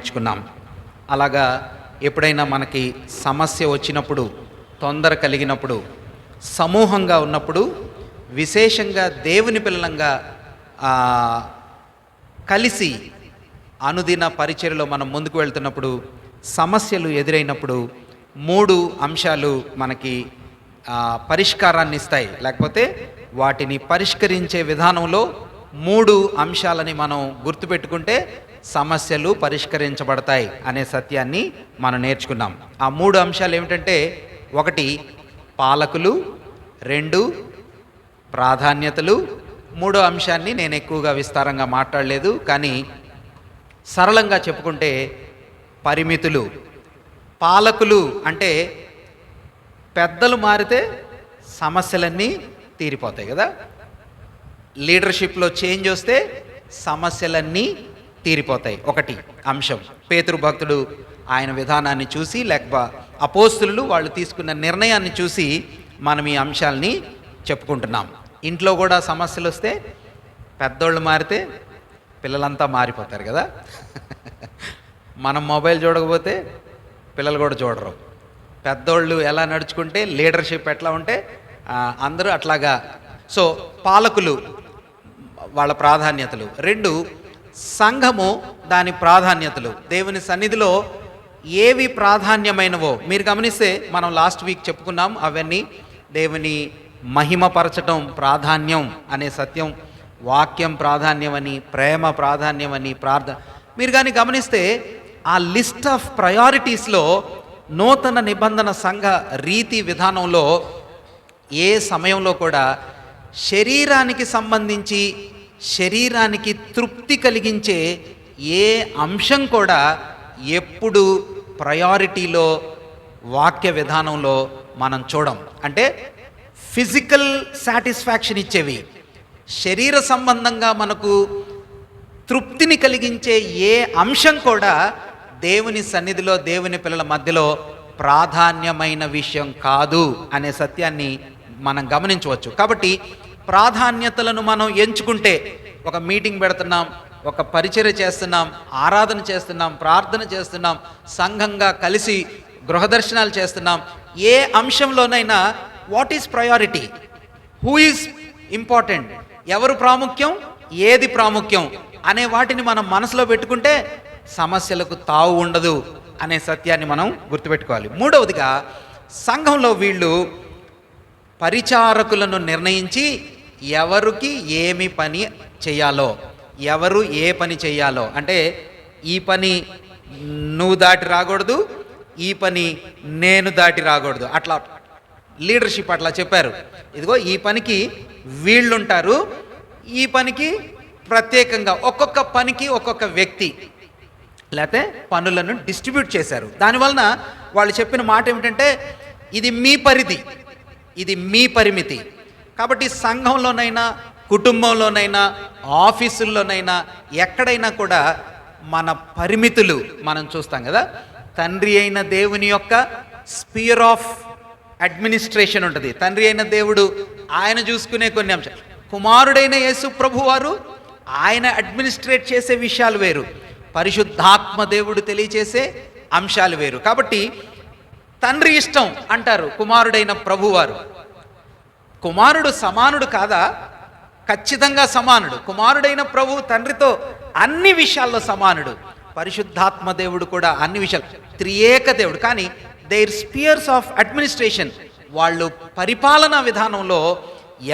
నేర్చుకున్నాం. అలాగా ఎప్పుడైనా మనకి సమస్య వచ్చినప్పుడు, తొందర కలిగినప్పుడు, సమూహంగా ఉన్నప్పుడు, విశేషంగా దేవుని పిల్లలంగా కలిసి అనుదిన పరిచర్యలో మనం ముందుకు వెళ్తున్నప్పుడు, సమస్యలు ఎదురైనప్పుడు 3 అంశాలు మనకి పరిష్కారాన్ని ఇస్తాయి. లేకపోతే వాటిని పరిష్కరించే విధానంలో 3 అంశాలని మనం గుర్తుపెట్టుకుంటే సమస్యలు పరిష్కరించబడతాయి అనే సత్యాన్ని మనం నేర్చుకున్నాం. ఆ 3 అంశాలు ఏమిటంటే, 1 పాలకులు, 2 ప్రాధాన్యతలు, 3వ అంశాన్ని నేను ఎక్కువగా విస్తారంగా మాట్లాడలేదు, కానీ సరళంగా చెప్పుకుంటే పరిమితులు. పాలకులు అంటే పెద్దలు మారితే సమస్యలన్నీ తీరిపోతాయి కదా. లీడర్షిప్లో చేంజ్ వస్తే సమస్యలన్నీ తీరిపోతాయి. 1 అంశం. పేతురు భక్తుడు ఆయన విధానాన్ని చూసి, లేకపోతే అపోస్తులు వాళ్ళు తీసుకున్న నిర్ణయాన్ని చూసి మనం ఈ అంశాలని చెప్పుకుంటున్నాం. ఇంట్లో కూడా సమస్యలు వస్తే పెద్దోళ్ళు మారితే పిల్లలంతా మారిపోతారు కదా. మనం మొబైల్ చూడకపోతే పిల్లలు కూడా చూడరు. పెద్దోళ్ళు ఎలా నడుచుకుంటే, లీడర్షిప్ ఎట్లా ఉంటే అందరూ అట్లాగా. సో పాలకులు వాళ్ళ ప్రాధాన్యతలు. 2 సంఘము దాని ప్రాధాన్యతలు. దేవుని సన్నిధిలో ఏవి ప్రాధాన్యమైనవో మీరు గమనిస్తే మనం లాస్ట్ వీక్ చెప్పుకున్నాం. అవన్నీ దేవుని మహిమపరచటం ప్రాధాన్యం అనే సత్యం, వాక్యం ప్రాధాన్యమని, ప్రేమ ప్రాధాన్యమని, మీరు కానీ గమనిస్తే ఆ లిస్ట్ ఆఫ్ ప్రయారిటీస్లో నూతన నిబంధన సంఘ రీతి విధానంలో ఏ సమయంలో కూడా శరీరానికి సంబంధించి, శరీరానికి తృప్తి కలిగించే ఏ అంశం కూడా ఎప్పుడు ప్రయారిటీలో వాక్య విధానంలో మనం చూడం. అంటే ఫిజికల్ సాటిస్ఫాక్షన్ ఇచ్చేవి, శరీర సంబంధంగా మనకు తృప్తిని కలిగించే ఏ అంశం కూడా దేవుని సన్నిధిలో, దేవుని పిల్లల మధ్యలో ప్రాధాన్యమైన విషయం కాదు అనే సత్యాన్ని మనం గమనించవచ్చు. కాబట్టి ప్రాధాన్యతలను మనం ఎంచుకుంటే, ఒక మీటింగ్ పెడుతున్నాం, ఒక పరిచర్య చేస్తున్నాం, ఆరాధన చేస్తున్నాం, ప్రార్థన చేస్తున్నాం, సంఘంగా కలిసి గృహదర్శనాలు చేస్తున్నాం, ఏ అంశంలోనైనా what is priority, who is important, ఎవరు ప్రాముఖ్యం, ఏది ప్రాముఖ్యం అనే వాటిని మనం మనసులో పెట్టుకుంటే సమస్యలకు తావు ఉండదు అనే సత్యాన్ని మనం గుర్తుపెట్టుకోవాలి. 3వదిగా సంఘంలో వీళ్ళు పరిచారకులను నిర్ణయించి ఎవరికి ఏమి పని చేయాలో, ఎవరు ఏ పని చేయాలో, అంటే ఈ పని నువ్వు దాటి రాకూడదు, ఈ పని నేను దాటి రాకూడదు, అట్లా లీడర్షిప్ అట్లా చెప్పారు. ఇదిగో ఈ పనికి వీళ్ళుంటారు, ఈ పనికి ప్రత్యేకంగా ఒక్కొక్క పనికి ఒక్కొక్క వ్యక్తి లేకపోతే పనులను డిస్ట్రిబ్యూట్ చేశారు. దానివలన వాళ్ళు చెప్పిన మాట ఏమిటంటే, ఇది మీ పరిధి, ఇది మీ పరిమితి. కాబట్టి సంఘంలోనైనా, కుటుంబంలోనైనా, ఆఫీసుల్లోనైనా, ఎక్కడైనా కూడా మన పరిమితులు మనం చూస్తాం కదా. తండ్రి అయిన దేవుని యొక్క స్పియర్ ఆఫ్ అడ్మినిస్ట్రేషన్ ఉంటుంది. తండ్రి అయిన దేవుడు ఆయన చూసుకునే కొన్ని అంశాలు, కుమారుడైన యేసు ప్రభు వారు ఆయన అడ్మినిస్ట్రేట్ చేసే విషయాలు వేరు, పరిశుద్ధాత్మ దేవుడు తెలియచేసే అంశాలు వేరు. కాబట్టి తండ్రి ఇష్టం అంటారు కుమారుడైన ప్రభువారు. కుమారుడు సమానుడు కాదా? ఖచ్చితంగా సమానుడు. కుమారుడైన ప్రభు తండ్రితో అన్ని విషయాల్లో సమానుడు. పరిశుద్ధాత్మ దేవుడు కూడా అన్ని విషయాలు, త్రియేక దేవుడు. కానీ దేర్ స్పియర్స్ ఆఫ్ అడ్మినిస్ట్రేషన్, వాళ్ళు పరిపాలనా విధానంలో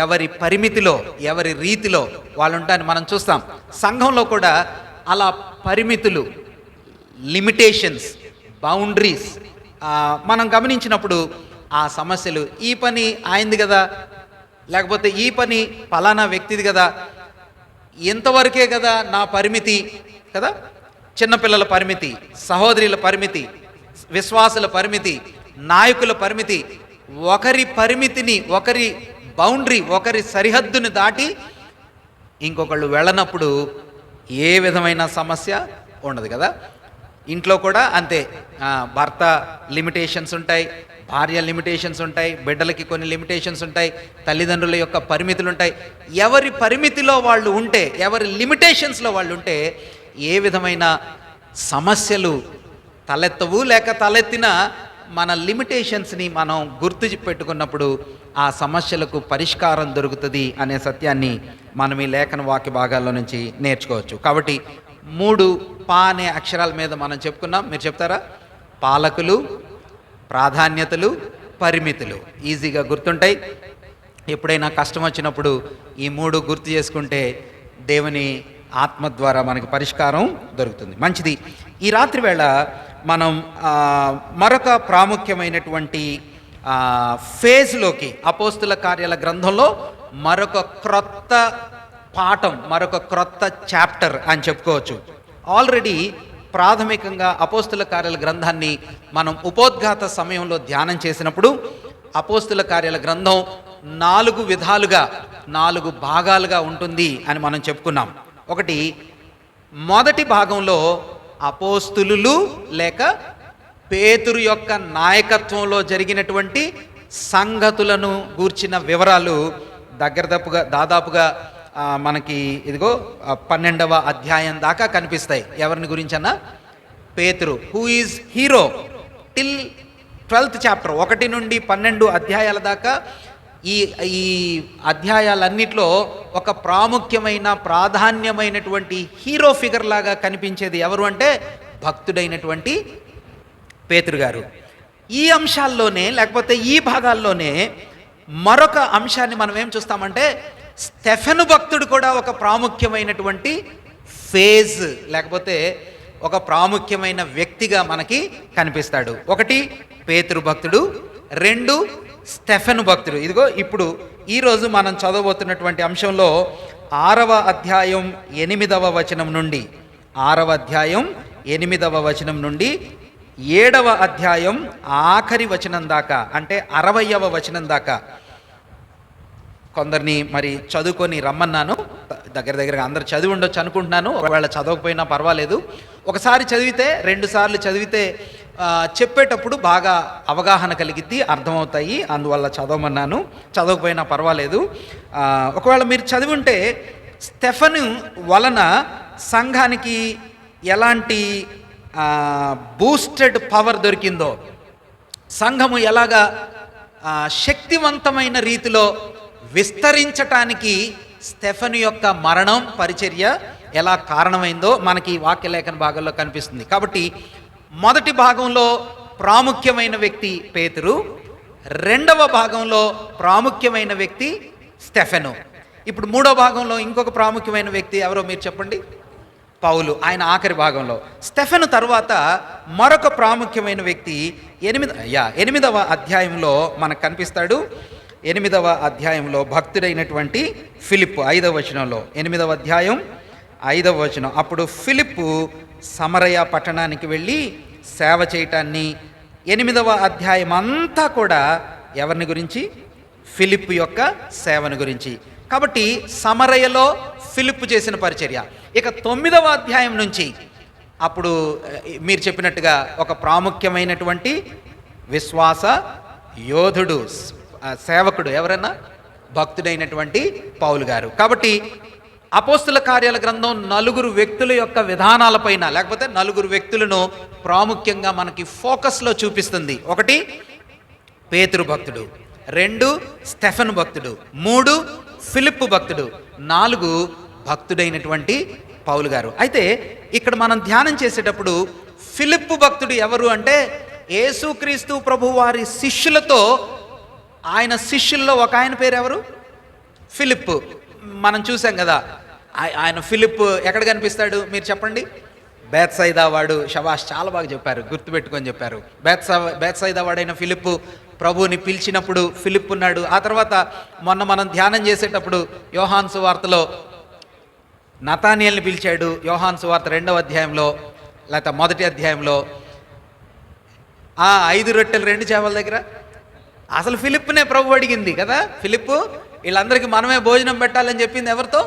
ఎవరి పరిమితిలో, ఎవరి రీతిలో వాళ్ళు ఉంటారని మనం చూస్తాం. సంఘంలో కూడా అలా పరిమితులు, లిమిటేషన్స్, బౌండరీస్ మనం గమనించినప్పుడు ఆ సమస్యలు, ఈ పని ఆయనది కదా, లేకపోతే ఈ పని ఫలానా వ్యక్తిది కదా, ఇంతవరకే కదా నా పరిమితి కదా. చిన్నపిల్లల పరిమితి, సహోదరుల పరిమితి, విశ్వాసుల పరిమితి, నాయకుల పరిమితి, ఒకరి పరిమితిని, ఒకరి బౌండరీ, ఒకరి సరిహద్దుని దాటి ఇంకొకళ్ళు వెళ్ళనప్పుడు ఏ విధమైన సమస్య ఉండదు కదా. ఇంట్లో కూడా అంతే, భర్త లిమిటేషన్స్ ఉంటాయి, భార్య లిమిటేషన్స్ ఉంటాయి, బిడ్డలకి కొన్ని లిమిటేషన్స్ ఉంటాయి, తల్లిదండ్రుల యొక్క పరిమితులు ఉంటాయి. ఎవరి పరిమితిలో వాళ్ళు ఉంటే, ఎవరి లిమిటేషన్స్లో వాళ్ళు ఉంటే ఏ విధమైన సమస్యలు తలెత్తవు, లేక తలెత్తిన మన లిమిటేషన్స్ని మనం గుర్తు పెట్టుకున్నప్పుడు ఆ సమస్యలకు పరిష్కారం దొరుకుతుంది అనే సత్యాన్ని మనం ఈ లేఖన వాక్య భాగాల్లో నుంచి నేర్చుకోవచ్చు. కాబట్టి 3 పా అనే అక్షరాల మీద మనం చెప్పుకున్నాం. మీరు చెప్తారా? పాలకులు, ప్రాధాన్యతలు, పరిమితులు. ఈజీగా గుర్తుంటాయి. ఎప్పుడైనా కష్టం వచ్చినప్పుడు ఈ 3 గుర్తు చేసుకుంటే దేవుని ఆత్మ ద్వారా మనకి పరిష్కారం దొరుకుతుంది. మంచిది. ఈ రాత్రి వేళ మనం మరొక ప్రాముఖ్యమైనటువంటి ఫేజ్లోకి, అపోస్తుల కార్యాల గ్రంథంలో మరొక క్రొత్త పాఠం, మరొక క్రొత్త చాప్టర్ అని చెప్పుకోవచ్చు. ఆల్రెడీ ప్రాథమికంగా అపోస్తుల కార్యాల గ్రంథాన్ని మనం ఉపోద్ఘాత సమయంలో ధ్యానం చేసినప్పుడు అపోస్తుల కార్యాల గ్రంథం 4 విధాలుగా, 4 భాగాలుగా ఉంటుంది అని మనం చెప్పుకున్నాం. ఒకటి, మొదటి భాగంలో అపోస్తులు లేక పేతురు యొక్క నాయకత్వంలో జరిగినటువంటి సంగతులను గూర్చిన వివరాలు దాదాపుగా మనకి ఇదిగో 12వ అధ్యాయం దాకా కనిపిస్తాయి. ఎవరిని గురించన్నా? పేతురు, who is hero till 12th chapter, 1 నుండి 12 అధ్యాయాల దాకా. ఈ అధ్యాయాలన్నిట్లో ఒక ప్రాముఖ్యమైన, ప్రాధాన్యమైనటువంటి హీరో ఫిగర్ లాగా కనిపించేది ఎవరు అంటే భక్తుడైనటువంటి పేతురు గారు. ఈ అంశాల్లోనే, లేకపోతే ఈ భాగాల్లోనే మరొక అంశాన్ని మనం ఏం చూస్తామంటే స్టెఫెను భక్తుడు కూడా ఒక ప్రాముఖ్యమైనటువంటి ఫేజ్, లేకపోతే ఒక ప్రాముఖ్యమైన వ్యక్తిగా మనకి కనిపిస్తాడు. 1 పేతురు భక్తుడు, 2 స్టెఫెను భక్తుడు. ఇదిగో ఇప్పుడు ఈరోజు మనం చదవబోతున్నటువంటి అంశంలో 6వ అధ్యాయం 8వ వచనం నుండి, 6వ అధ్యాయం 8వ వచనం నుండి 7వ అధ్యాయం ఆఖరి వచనం దాకా, అంటే 60వ వచనం దాకా కొందరిని మరి చదువుకొని రమ్మన్నాను. దగ్గర అందరు చదివి ఉండొచ్చు అనుకుంటున్నాను. ఒకవేళ చదవకపోయినా పర్వాలేదు. ఒకసారి చదివితే, 2 సార్లు చదివితే చెప్పేటప్పుడు బాగా అవగాహన కలిగిద్ది, అర్థమవుతాయి. అందువల్ల చదవమన్నాను. చదవకపోయినా పర్వాలేదు. ఒకవేళ మీరు చదివి ఉంటే స్టెఫెను వలన సంఘానికి ఎలాంటి బూస్టెడ్ పవర్ దొరికిందో, సంఘము ఎలాగా శక్తివంతమైన రీతిలో విస్తరించటానికి స్టెఫెను యొక్క మరణం, పరిచర్య ఎలా కారణమైందో మనకి వాక్యలేఖన భాగంలో కనిపిస్తుంది. కాబట్టి మొదటి భాగంలో ప్రాముఖ్యమైన వ్యక్తి పేతురు, 2వ భాగంలో ప్రాముఖ్యమైన వ్యక్తి స్టెఫెను. ఇప్పుడు 3వ భాగంలో ఇంకొక ప్రాముఖ్యమైన వ్యక్తి ఎవరో మీరు చెప్పండి? పౌలు, ఆయన ఆఖరి భాగంలో. స్టెఫెను తర్వాత మరొక ప్రాముఖ్యమైన వ్యక్తి 8వ అధ్యాయంలో మనకు కనిపిస్తాడు. 8వ అధ్యాయంలో భక్తుడైనటువంటి ఫిలిప్పు, 5వ వచనంలో, 8వ అధ్యాయం 5వ వచనం. అప్పుడు ఫిలిప్పు సమరయ పట్టణానికి వెళ్ళి సేవ చేయటాన్ని, 8వ అధ్యాయం అంతా కూడా ఎవరిని గురించి? ఫిలిప్పు యొక్క సేవను గురించి. కాబట్టి సమరయలో ఫిలిప్పు చేసిన పరిచర్య. ఇక 9వ అధ్యాయం నుంచి అప్పుడు మీరు చెప్పినట్టుగా ఒక ప్రాముఖ్యమైనటువంటి విశ్వాస యోధుడు, సేవకుడు ఎవరన్నా? భక్తుడైనటువంటి పౌలు గారు. కాబట్టి అపోస్తుల కార్యాల గ్రంథం 4 వ్యక్తుల యొక్క విధానాలపైన, లేకపోతే 4 వ్యక్తులను ప్రాముఖ్యంగా మనకి ఫోకస్లో చూపిస్తుంది. 1 పేతురు భక్తుడు, 2 స్టెఫెను భక్తుడు, 3 ఫిలిప్పు భక్తుడు, 4 భక్తుడైనటువంటి పౌలు గారు. అయితే ఇక్కడ మనం ధ్యానం చేసేటప్పుడు ఫిలిప్పు భక్తుడు ఎవరు అంటే యేసుక్రీస్తు ప్రభు వారి శిష్యులతో, ఆయన శిష్యుల్లో ఒక ఆయన పేరు ఎవరు? ఫిలిప్పు. మనం చూసాం కదా, ఆయన ఫిలిప్పు ఎక్కడ కనిపిస్తాడు మీరు చెప్పండి? బేత్సైదా వాడు. షబాష్, చాలా బాగా చెప్పారు, గుర్తుపెట్టుకొని చెప్పారు. బేత్సైదా వాడైన ఫిలిప్పు ప్రభువుని పిలిచినప్పుడు ఫిలిప్పు ఉన్నాడు. ఆ తర్వాత మొన్న మనం ధ్యానం చేసేటప్పుడు యోహాను సువార్తలో నతానియేల్ని పిలిచాడు. యోహాను సువార్త 2వ అధ్యాయంలో, లేకపోతే 1వ అధ్యాయంలో 5 రొట్టెలు 2 చేపల దగ్గర అసలు ఫిలిప్పునే ప్రభు అడిగింది కదా. ఫిలిప్పు వీళ్ళందరికీ మనమే భోజనం పెట్టాలని చెప్పింది ఎవరితో?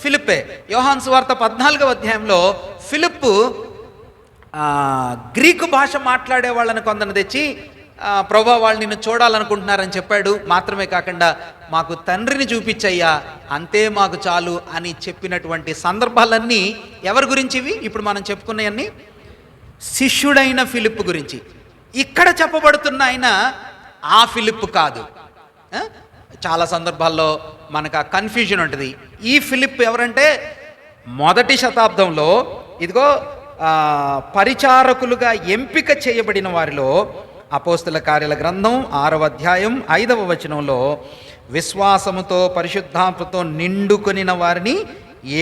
ఫిలిప్పే. యోహాను సువార్త 14వ అధ్యాయంలో ఫిలిప్పు గ్రీకు భాష మాట్లాడే వాళ్ళని కొందరు తెచ్చి ప్రభా వాళ్ళు నిన్ను చూడాలనుకుంటున్నారని చెప్పాడు. మాత్రమే కాకుండా మాకు తండ్రిని చూపించయ్యా, అంతే మాకు చాలు అని చెప్పినటువంటి సందర్భాలన్నీ ఎవరి గురించి? ఇవి ఇప్పుడు మనం చెప్పుకున్నవన్నీ శిష్యుడైన ఫిలిప్పు గురించి. ఇక్కడ చెప్పబడుతున్న ఆయన ఆ ఫిలిప్పు కాదు. చాలా సందర్భాల్లో మనకు ఆ కన్ఫ్యూజన్ ఉంటుంది. ఈ ఫిలిప్ ఎవరంటే మొదటి శతాబ్దంలో ఇదిగో పరిచారకులుగా ఎంపిక చేయబడిన వారిలో అపోస్తుల కార్యాల గ్రంథం 6వ అధ్యాయం 5వ వచనంలో విశ్వాసముతో పరిశుద్ధాత్మతో నిండుకొనిన వారిని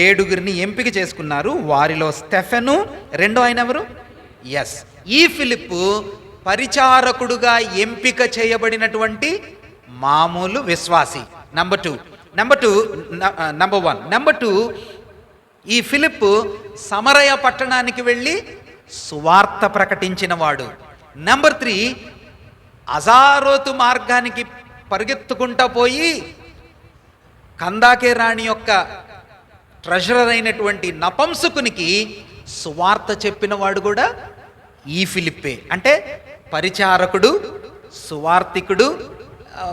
7గురిని ఎంపిక చేసుకున్నారు. వారిలో స్టెఫెను రెండో ఆయన ఎవరు? ఎస్, ఈ ఫిలిప్పు పరిచారకుడుగా ఎంపిక చేయబడినటువంటి మామూలు విశ్వాసి. నెంబర్ టూ, ఈ ఫిలిప్పు సమరయ పట్టణానికి వెళ్ళి సువార్త ప్రకటించిన వాడు. నెంబర్ 3, అజారోతు మార్గానికి పరిగెత్తుకుంటా పోయి కందాకే రాణి యొక్క ట్రెజరర్ అయినటువంటి నపంసకునికి సువార్త చెప్పిన వాడు కూడా ఈ ఫిలిప్పే. అంటే పరిచారకుడు, సువార్తికుడు,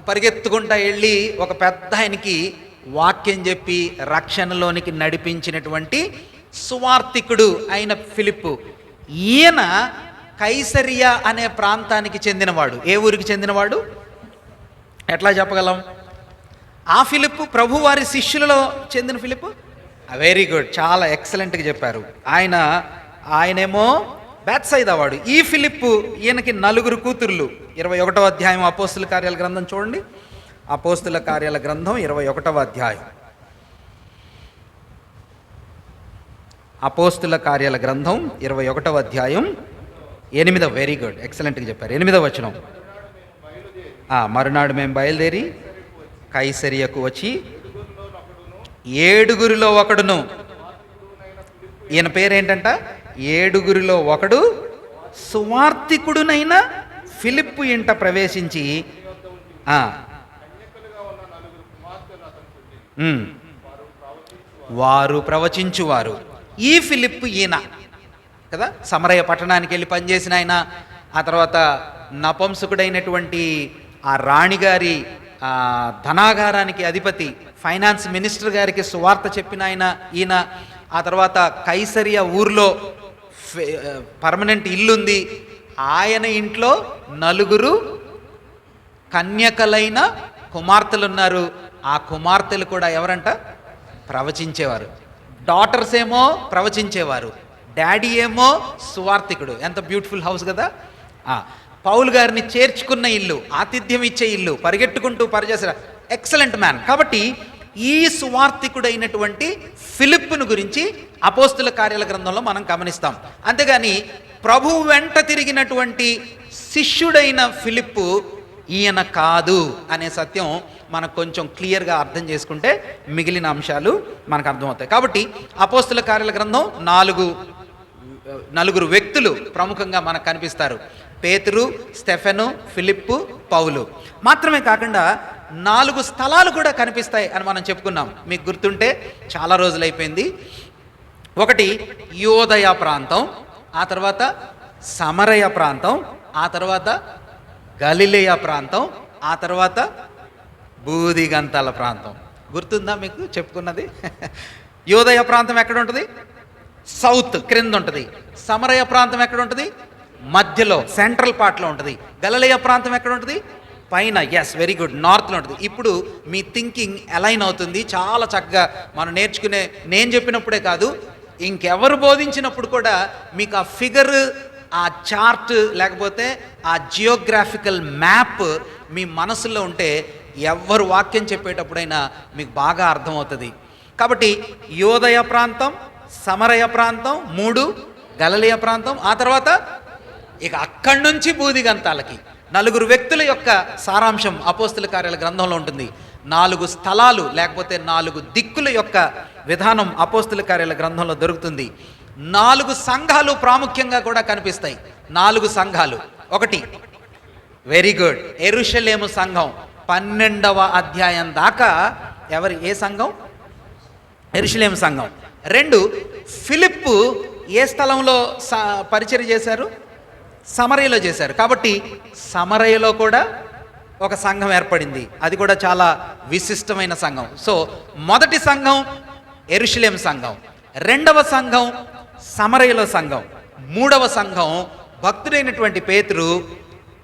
పరిగెత్తుకుంటా వెళ్ళి ఒక పెద్ద ఆయనకి వాక్యం చెప్పి రక్షణలోనికి నడిపించినటువంటి సువార్తికుడు అయిన ఫిలిప్పు. ఈయన కైసరియా అనే ప్రాంతానికి చెందినవాడు. ఏ ఊరికి చెందినవాడు? ఎట్లా చెప్పగలం? ఆ ఫిలిప్పు ప్రభువారి శిష్యులలో చెందిన ఫిలిప్పు. వెరీ గుడ్, చాలా ఎక్సలెంట్గా చెప్పారు. ఆయనేమో బేత్సైదా వాడు. ఈ ఫిలిప్పు, ఈయనకి 4 కూతుర్లు. 21వ అధ్యాయం అపోస్తుల కార్యాల గ్రంథం చూడండి. అపోస్తుల కార్యాల గ్రంథం 21వ అధ్యాయం. అపోస్తుల కార్యాల గ్రంథం 21వ అధ్యాయం 8వ. వెరీ గుడ్, ఎక్సలెంట్గా చెప్పారు. 8వ వచనం. మరునాడు మేము బయలుదేరి కైసరియకు వచ్చి 7గురిలో ఒకడును, ఈయన పేరేంటంట? 7గురిలో ఒకడు సువార్తికుడునైన ఫిలిప్పు ఇంట ప్రవేశించి వారు ప్రవచించువారు. ఈ ఫిలిప్పు ఈయన కదా, సమరయ పట్టణానికి వెళ్ళి పనిచేసిన ఆయన. ఆ తర్వాత నపంసకుడైనటువంటి ఆ రాణిగారి ధనాగారానికి అధిపతి, ఫైనాన్స్ మినిస్టర్ గారికి సువార్త చెప్పిన ఈయన. ఆ తర్వాత కైసరియా ఊర్లో పర్మనెంట్ ఇల్లుంది. ఆయన ఇంట్లో 4 కన్యకలైన కుమార్తెలు ఉన్నారు. ఆ కుమార్తెలు కూడా ఎవరంట? ప్రవచించేవారు. డాటర్స్ ఏమో ప్రవచించేవారు, డాడీ ఏమో సువార్తికుడు. ఎంత బ్యూటిఫుల్ హౌస్ కదా. పౌలు గారిని చేర్చుకున్న ఇల్లు, ఆతిథ్యం ఇచ్చే ఇల్లు, పరిగెట్టుకుంటూ పనిచేసే ఎక్సలెంట్ మ్యాన్. కాబట్టి ఈ సువార్తికుడైనటువంటి ఫిలిప్పును గురించి అపోస్తుల కార్యాల గ్రంథంలో మనం గమనిస్తాం. అంతేగాని ప్రభు వెంట తిరిగినటువంటి శిష్యుడైన ఫిలిప్పు ఈయన కాదు అనే సత్యం మనకు కొంచెం క్లియర్గా అర్థం చేసుకుంటే మిగిలిన అంశాలు మనకు అర్థమవుతాయి. కాబట్టి అపోస్తుల కార్యాల గ్రంథం 4 వ్యక్తులు ప్రముఖంగా మనకు కనిపిస్తారు. పేతురు, స్టెఫెను, ఫిలిప్పు, పౌలు. మాత్రమే కాకుండా 4 స్థలాలు కూడా కనిపిస్తాయి అని మనం చెప్పుకున్నాం. మీకు గుర్తుంటే చాలా రోజులైపోయింది. ఒకటి యోదయ ప్రాంతం, ఆ తర్వాత సమరయ ప్రాంతం, ఆ తర్వాత గలిలయ ప్రాంతం, ఆ తర్వాత బూదిగంతాల ప్రాంతం. గుర్తుందా మీకు చెప్పుకున్నది? యోదయ ప్రాంతం ఎక్కడ ఉంటుంది? సౌత్ క్రింద ఉంటుంది. సమరయ ప్రాంతం ఎక్కడ ఉంటుంది? మధ్యలో సెంట్రల్ పార్ట్లో ఉంటుంది. గలిలయ ప్రాంతం ఎక్కడ ఉంటుంది? పైన. ఎస్, వెరీ గుడ్, నార్త్లో ఉంటుంది. ఇప్పుడు మీ థింకింగ్ అలైన్ అవుతుంది చాలా చక్కగా. మనం నేర్చుకునే, నేను చెప్పినప్పుడే కాదు, ఇంకెవరు బోధించినప్పుడు కూడా మీకు ఆ ఫిగర్, ఆ చార్ట్, లేకపోతే ఆ జియోగ్రాఫికల్ మ్యాప్ మీ మనసులో ఉంటే ఎవరు వాక్యం చెప్పేటప్పుడైనా మీకు బాగా అర్థమవుతుంది. కాబట్టి యోదయ ప్రాంతం, సమరయ ప్రాంతం 3, గలిలయ ప్రాంతం, ఆ తర్వాత ఇక అక్కడి నుంచి బూదిగంతాలకి 4 వ్యక్తుల యొక్క సారాంశం అపోస్తుల కార్యాల గ్రంథంలో ఉంటుంది. 4 స్థలాలు లేకపోతే 4 దిక్కుల యొక్క విధానం అపోస్తుల కార్యాల గ్రంథంలో దొరుకుతుంది. 4 సంఘాలు ప్రాముఖ్యంగా కూడా కనిపిస్తాయి. 4 సంఘాలు. ఒకటి, వెరీ గుడ్, యెరూషలేము సంఘం. 12వ అధ్యాయం దాకా ఏ సంఘం? యెరూషలేము సంఘం. 2, ఫిలిప్పు ఏ స్థలంలో పరిచర్య చేశారు? సమరయలో చేశారు. కాబట్టి సమరయలో కూడా ఒక సంఘం ఏర్పడింది. అది కూడా చాలా విశిష్టమైన సంఘం. సో మొదటి సంఘం యెరూషలేము సంఘం, 2వ సంఘం సమరయలో సంఘం, మూడవ సంఘం భక్తుడైనటువంటి పేతురు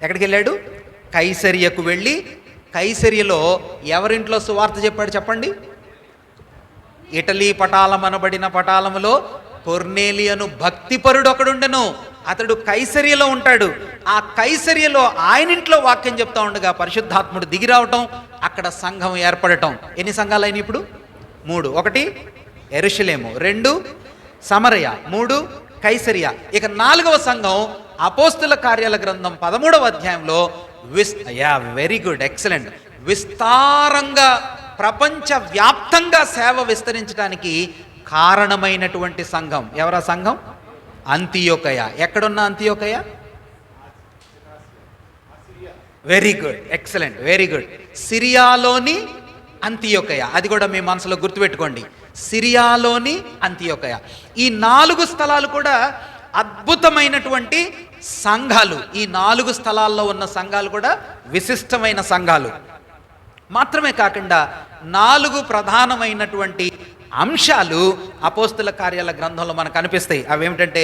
ఎక్కడికి వెళ్ళాడు? కైసరియకు వెళ్ళి కైసరియలో ఎవరింట్లో సువార్త చెప్పాడు చెప్పండి? ఇటలీ పటాలం అనబడిన పటాలములో కొర్నేలియను భక్తిపరుడు ఒకడుండెను. అతడు కైసరియలో ఉంటాడు. ఆ కైసరియలో ఆయన ఇంట్లో వాక్యం చెప్తా ఉండగా పరిశుద్ధాత్ముడు దిగి రావటం, అక్కడ సంఘం ఏర్పడటం. ఎన్ని సంఘాలు అయినాయి ఇప్పుడు? 3. 1 యెరూషలేము, 2 సమరయ, 3 కైసరియా. ఇక 4వ సంఘం అపోస్తుల కార్యాల గ్రంథం 13వ అధ్యాయంలో వెరీ గుడ్, ఎక్సలెంట్, విస్తారంగా ప్రపంచ వ్యాప్తంగా సేవ విస్తరించడానికి కారణమైనటువంటి సంఘం. ఎవరా సంఘం? అంతియోకయ. ఎక్కడున్న అంతియోకయ? Very good, excellent, very good. సిరియాలోని అంతియోకయ. అది కూడా మీ మనసులో గుర్తుపెట్టుకోండి, సిరియాలోని అంతియోకయ. ఈ 4 స్థలాలు కూడా అద్భుతమైనటువంటి సంఘాలు. ఈ 4 స్థలాల్లో ఉన్న సంఘాలు కూడా విశిష్టమైన సంఘాలు. మాత్రమే కాకుండా 4 ప్రధానమైనటువంటి అంశాలు అపోస్తుల కార్యాల గ్రంథంలో మనకు కనిపిస్తాయి. అవేమిటంటే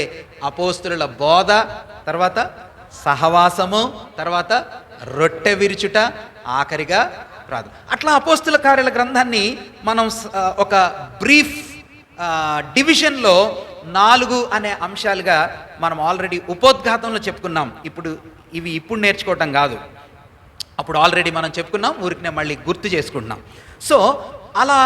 అపోస్తుల బోధ, తర్వాత సహవాసము, తర్వాత రొట్టె విరుచుట, ఆఖరిగా ప్రార్థన. అట్లా అపోస్తుల కార్యాల గ్రంథాన్ని మనం ఒక బ్రీఫ్ డివిజన్లో 4 అనే అంశాలుగా మనం ఆల్రెడీ ఉపోద్ఘాతంలో చెప్పుకున్నాం. ఇప్పుడు నేర్చుకోవటం కాదు, అప్పుడు ఆల్రెడీ మనం చెప్పుకున్నాం, ఊరికినే మళ్ళీ గుర్తు చేసుకుంటున్నాం. సో అలా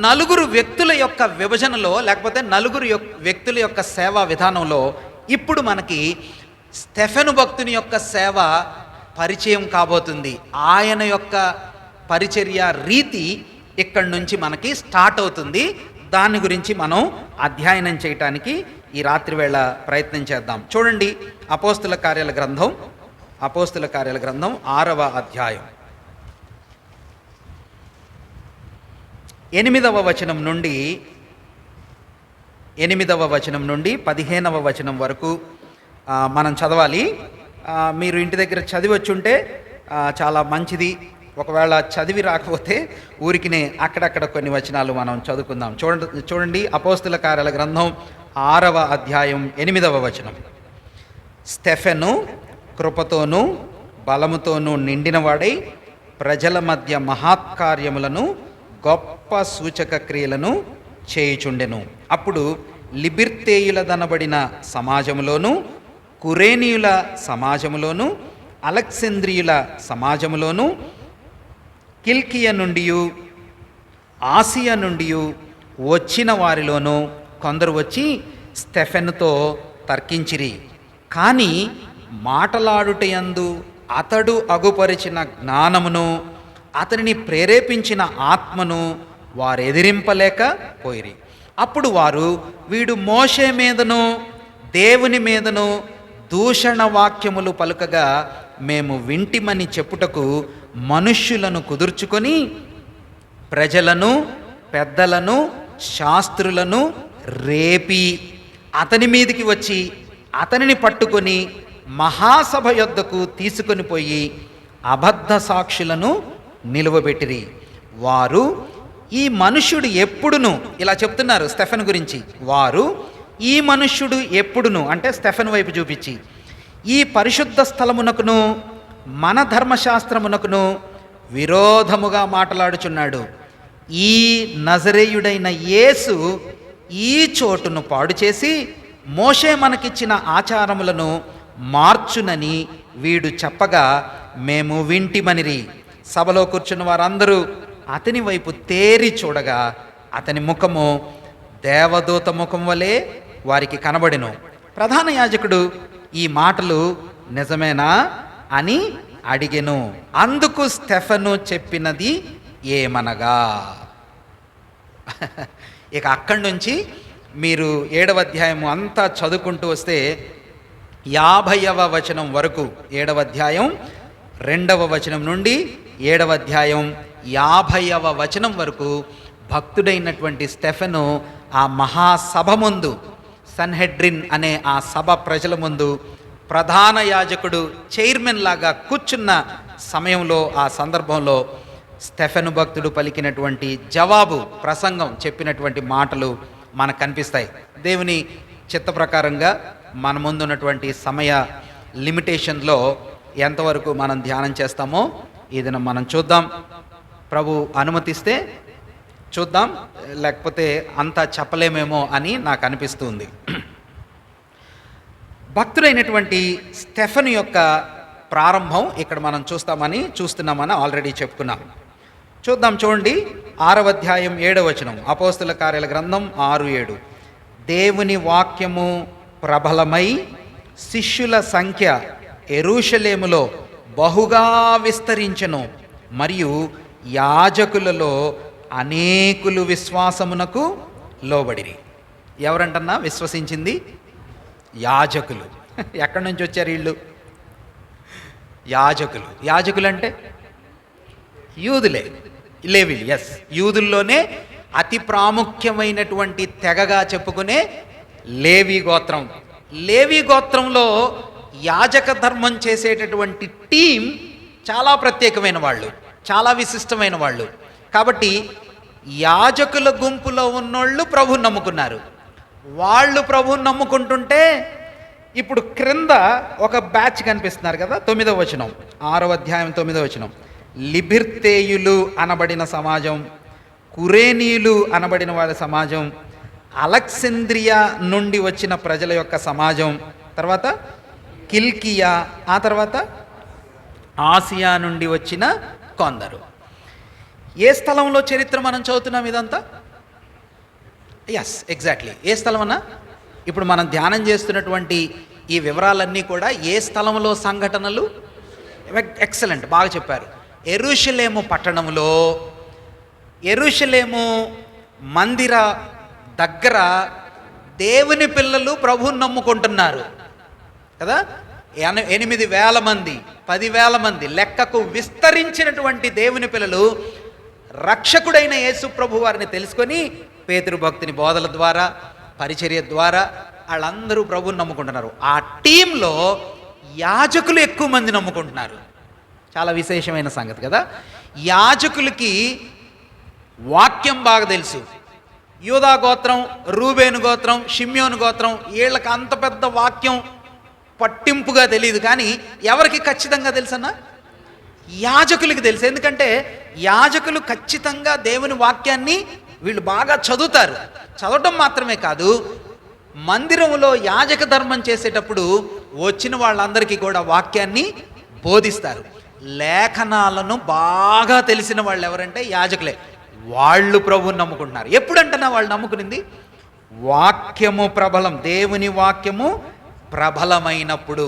4 వ్యక్తుల యొక్క విభజనలో, లేకపోతే 4 వ్యక్తుల యొక్క సేవా విధానంలో ఇప్పుడు మనకి స్టెఫెను భక్తుని యొక్క సేవ పరిచయం కాబోతుంది. ఆయన యొక్క పరిచర్య రీతి ఇక్కడి నుంచి మనకి స్టార్ట్ అవుతుంది. దాని గురించి మనం అధ్యయనం చేయటానికి ఈ రాత్రి వేళ ప్రయత్నం చేద్దాం. చూడండి, అపోస్తుల కార్యాల గ్రంథం 6వ అధ్యాయం 8వ వచనం నుండి 15వ వచనం వరకు మనం చదవాలి. మీరు ఇంటి దగ్గర చదివి వచ్చుంటే చాలా మంచిది. ఒకవేళ చదివి రాకపోతే ఊరికినే అక్కడక్కడ కొన్ని వచనాలు మనం చదువుకుందాం. చూడండి అపోస్తుల కార్యాల గ్రంథం 6వ అధ్యాయం 8వ వచనం. స్టెఫెను కృపతోనూ బలముతోనూ నిండినవాడై ప్రజల మధ్య మహాత్కార్యములను గొప్ప సూచక క్రియలను చేయుచుండెను. అప్పుడు లిబిర్తేయులదనబడిన సమాజములోను, కురేనీయుల సమాజములోను, అలెక్సాంద్రియుల సమాజములోను, కిల్కియ నుండి ఆసియా నుండి వచ్చిన వారిలోనూ కొందరు వచ్చి స్టెఫెనుతో తర్కించిరి. కానీ మాటలాడుటయందు అతడు అగుపరిచిన జ్ఞానమును, అతనిని ప్రేరేపించిన ఆత్మను వారు ఎదిరింపలేకపోయిరి. అప్పుడు వారు, వీడు మోషే మీదను దేవుని మీదను దూషణ వాక్యములు పలుకగా మేము వింటిమని చెప్పుటకు మనుష్యులను కుదుర్చుకొని ప్రజలను, పెద్దలను, శాస్త్రులను రేపి అతని మీదికి వచ్చి అతనిని పట్టుకొని మహాసభ యొద్దకు తీసుకొని పోయి అబద్ధ సాక్షులను నిలువబెట్టిరి. వారు, ఈ మనుష్యుడు ఎప్పుడును, ఇలా చెప్తున్నారు స్టెఫెన్ గురించి, వారు ఈ మనుష్యుడు ఎప్పుడును అంటే స్టెఫెన్ వైపు చూపించి, ఈ పరిశుద్ధ స్థలమునకును మన ధర్మశాస్త్రమునకును విరోధముగా మాట్లాడుచున్నాడు. ఈ నజరేయుడైన యేసు ఈ చోటును పాడు చేసి మోషే మనకిచ్చిన ఆచారములను మార్చునని వీడు చెప్పగా మేము వింటిమనిరి. సభలో కూర్చున్న వారందరూ అతని వైపు తేరి చూడగా అతని ముఖము దేవదూత ముఖం వలె వారికి కనబడెను. ప్రధాన యాజకుడు ఈ మాటలు నిజమేనా అని అడిగెను. అందుకు స్టెఫెను చెప్పినది ఏమనగా, ఇక అక్కడి నుంచి మీరు 7వ అధ్యాయం అంతా చదువుకుంటూ వస్తే 50వ వచనం వరకు, 7వ అధ్యాయం 2వ వచనం నుండి 7వ అధ్యాయం 50వ వచనం వరకు భక్తుడైనటువంటి స్టెఫెను ఆ మహాసభ ముందు, సన్హెడ్రిన్ అనే ఆ సభ ప్రజల ముందు ప్రధాన యాజకుడు చైర్మన్ లాగా కూర్చున్న సమయంలో, ఆ సందర్భంలో స్టెఫెను భక్తుడు పలికినటువంటి జవాబు ప్రసంగం, చెప్పినటువంటి మాటలు మనకు కనిపిస్తాయి. దేవుని చిత్త ప్రకారంగా మన ముందు ఉన్నటువంటి సమయ లిమిటేషన్లో ఎంతవరకు మనం ధ్యానం చేస్తామో ఇది మనం చూద్దాం. ప్రభు అనుమతిస్తే చూద్దాం, లేకపోతే అంతా చెప్పలేమేమో అని నాకు అనిపిస్తుంది. భక్తుడైనటువంటి స్టెఫెను యొక్క ప్రారంభం ఇక్కడ మనం చూస్తున్నామని ఆల్రెడీ చెప్పుకున్నాం. చూద్దాం, చూడండి 6వ అధ్యాయం 7వ వచనం, అపోస్తుల కార్యాల గ్రంథం 6:7. దేవుని వాక్యము ప్రబలమై శిష్యుల సంఖ్య యెరూషలేములో బహుగా విస్తరించెను, మరియు యాజకులలో అనేకులు విశ్వాసమునకు లోబడిరి. ఎవరంటన్నా విశ్వసించింది? యాజకులు. ఎక్కడి నుంచి వచ్చారు వీళ్ళు? యాజకులు. యాజకులు అంటే యూదులే, లేవీలు. ఎస్, యూదుల్లోనే అతి ప్రాముఖ్యమైనటువంటి తెగగా చెప్పుకునే లేవీ గోత్రం. లేవీ గోత్రంలో యాజక ధర్మం చేసేటటువంటి టీం చాలా ప్రత్యేకమైన వాళ్ళు, చాలా విశిష్టమైన వాళ్ళు. కాబట్టి యాజకుల గుంపులో ఉన్నోళ్ళు ప్రభువుని నమ్ముకున్నారు. వాళ్ళు ప్రభువుని నమ్ముకుంటుంటే ఇప్పుడు క్రింద ఒక బ్యాచ్ కనిపిస్తున్నారు కదా, 9వ వచనం, 6వ అధ్యాయం 9వ వచనం. లిబిర్తేయులు అనబడిన సమాజం, కురేనీయులు అనబడిన వాళ్ళ సమాజం, అలెక్సాంద్రియా నుండి వచ్చిన ప్రజల యొక్క సమాజం, తర్వాత కిల్కియా, ఆ తర్వాత ఆసియా నుండి వచ్చిన కొందరు. ఏ స్థలంలో చరిత్ర మనం చదువుతున్నాం ఇదంతా? Yes, exactly. ఏ స్థలం అన్నా? ఇప్పుడు మనం ధ్యానం చేస్తున్నటువంటి ఈ వివరాలన్నీ కూడా ఏ స్థలంలో సంఘటనలు? ఎక్సలెంట్, బాగా చెప్పారు. యెరూషలేము పట్టణంలో, యెరూషలేము మందిర దగ్గర దేవుని పిల్లలు ప్రభువుని నమ్ముకుంటున్నారు కదా. 8,000 మంది, 10,000 మంది లెక్కకు విస్తరించినటువంటి దేవుని పిల్లలు రక్షకుడైన యేసు ప్రభు వారిని తెలుసుకొని పేతురు భక్తుని బోధల ద్వారా, పరిచర్య ద్వారా వాళ్ళందరూ ప్రభువుని నమ్ముకుంటున్నారు. ఆ టీంలో యాజకులు ఎక్కువ మంది నమ్ముకుంటున్నారు. చాలా విశేషమైన సంగతి కదా. యాజకులకి వాక్యం బాగా తెలుసు. యూదా గోత్రం, రూబేను గోత్రం, షిమ్యోను గోత్రం, వీళ్ళకి అంత పెద్ద వాక్యం పట్టింపుగా తెలియదు. కానీ ఎవరికి ఖచ్చితంగా తెలుసన్నా? యాజకులకి తెలుసు. ఎందుకంటే యాజకులు ఖచ్చితంగా దేవుని వాక్యాన్ని వీళ్ళు బాగా చదువుతారు. చదవటం మాత్రమే కాదు, మందిరంలో యాజక ధర్మం చేసేటప్పుడు వచ్చిన వాళ్ళందరికీ కూడా వాక్యాన్ని బోధిస్తారు. లేఖనాలను బాగా తెలిసిన వాళ్ళు ఎవరంటే యాజకులే. వాళ్ళు ప్రభువుని నమ్ముకుంటున్నారు. ఎప్పుడంటనా వాళ్ళు నమ్ముకునింది? వాక్యము ప్రబలం, దేవుని వాక్యము ప్రబలమైనప్పుడు.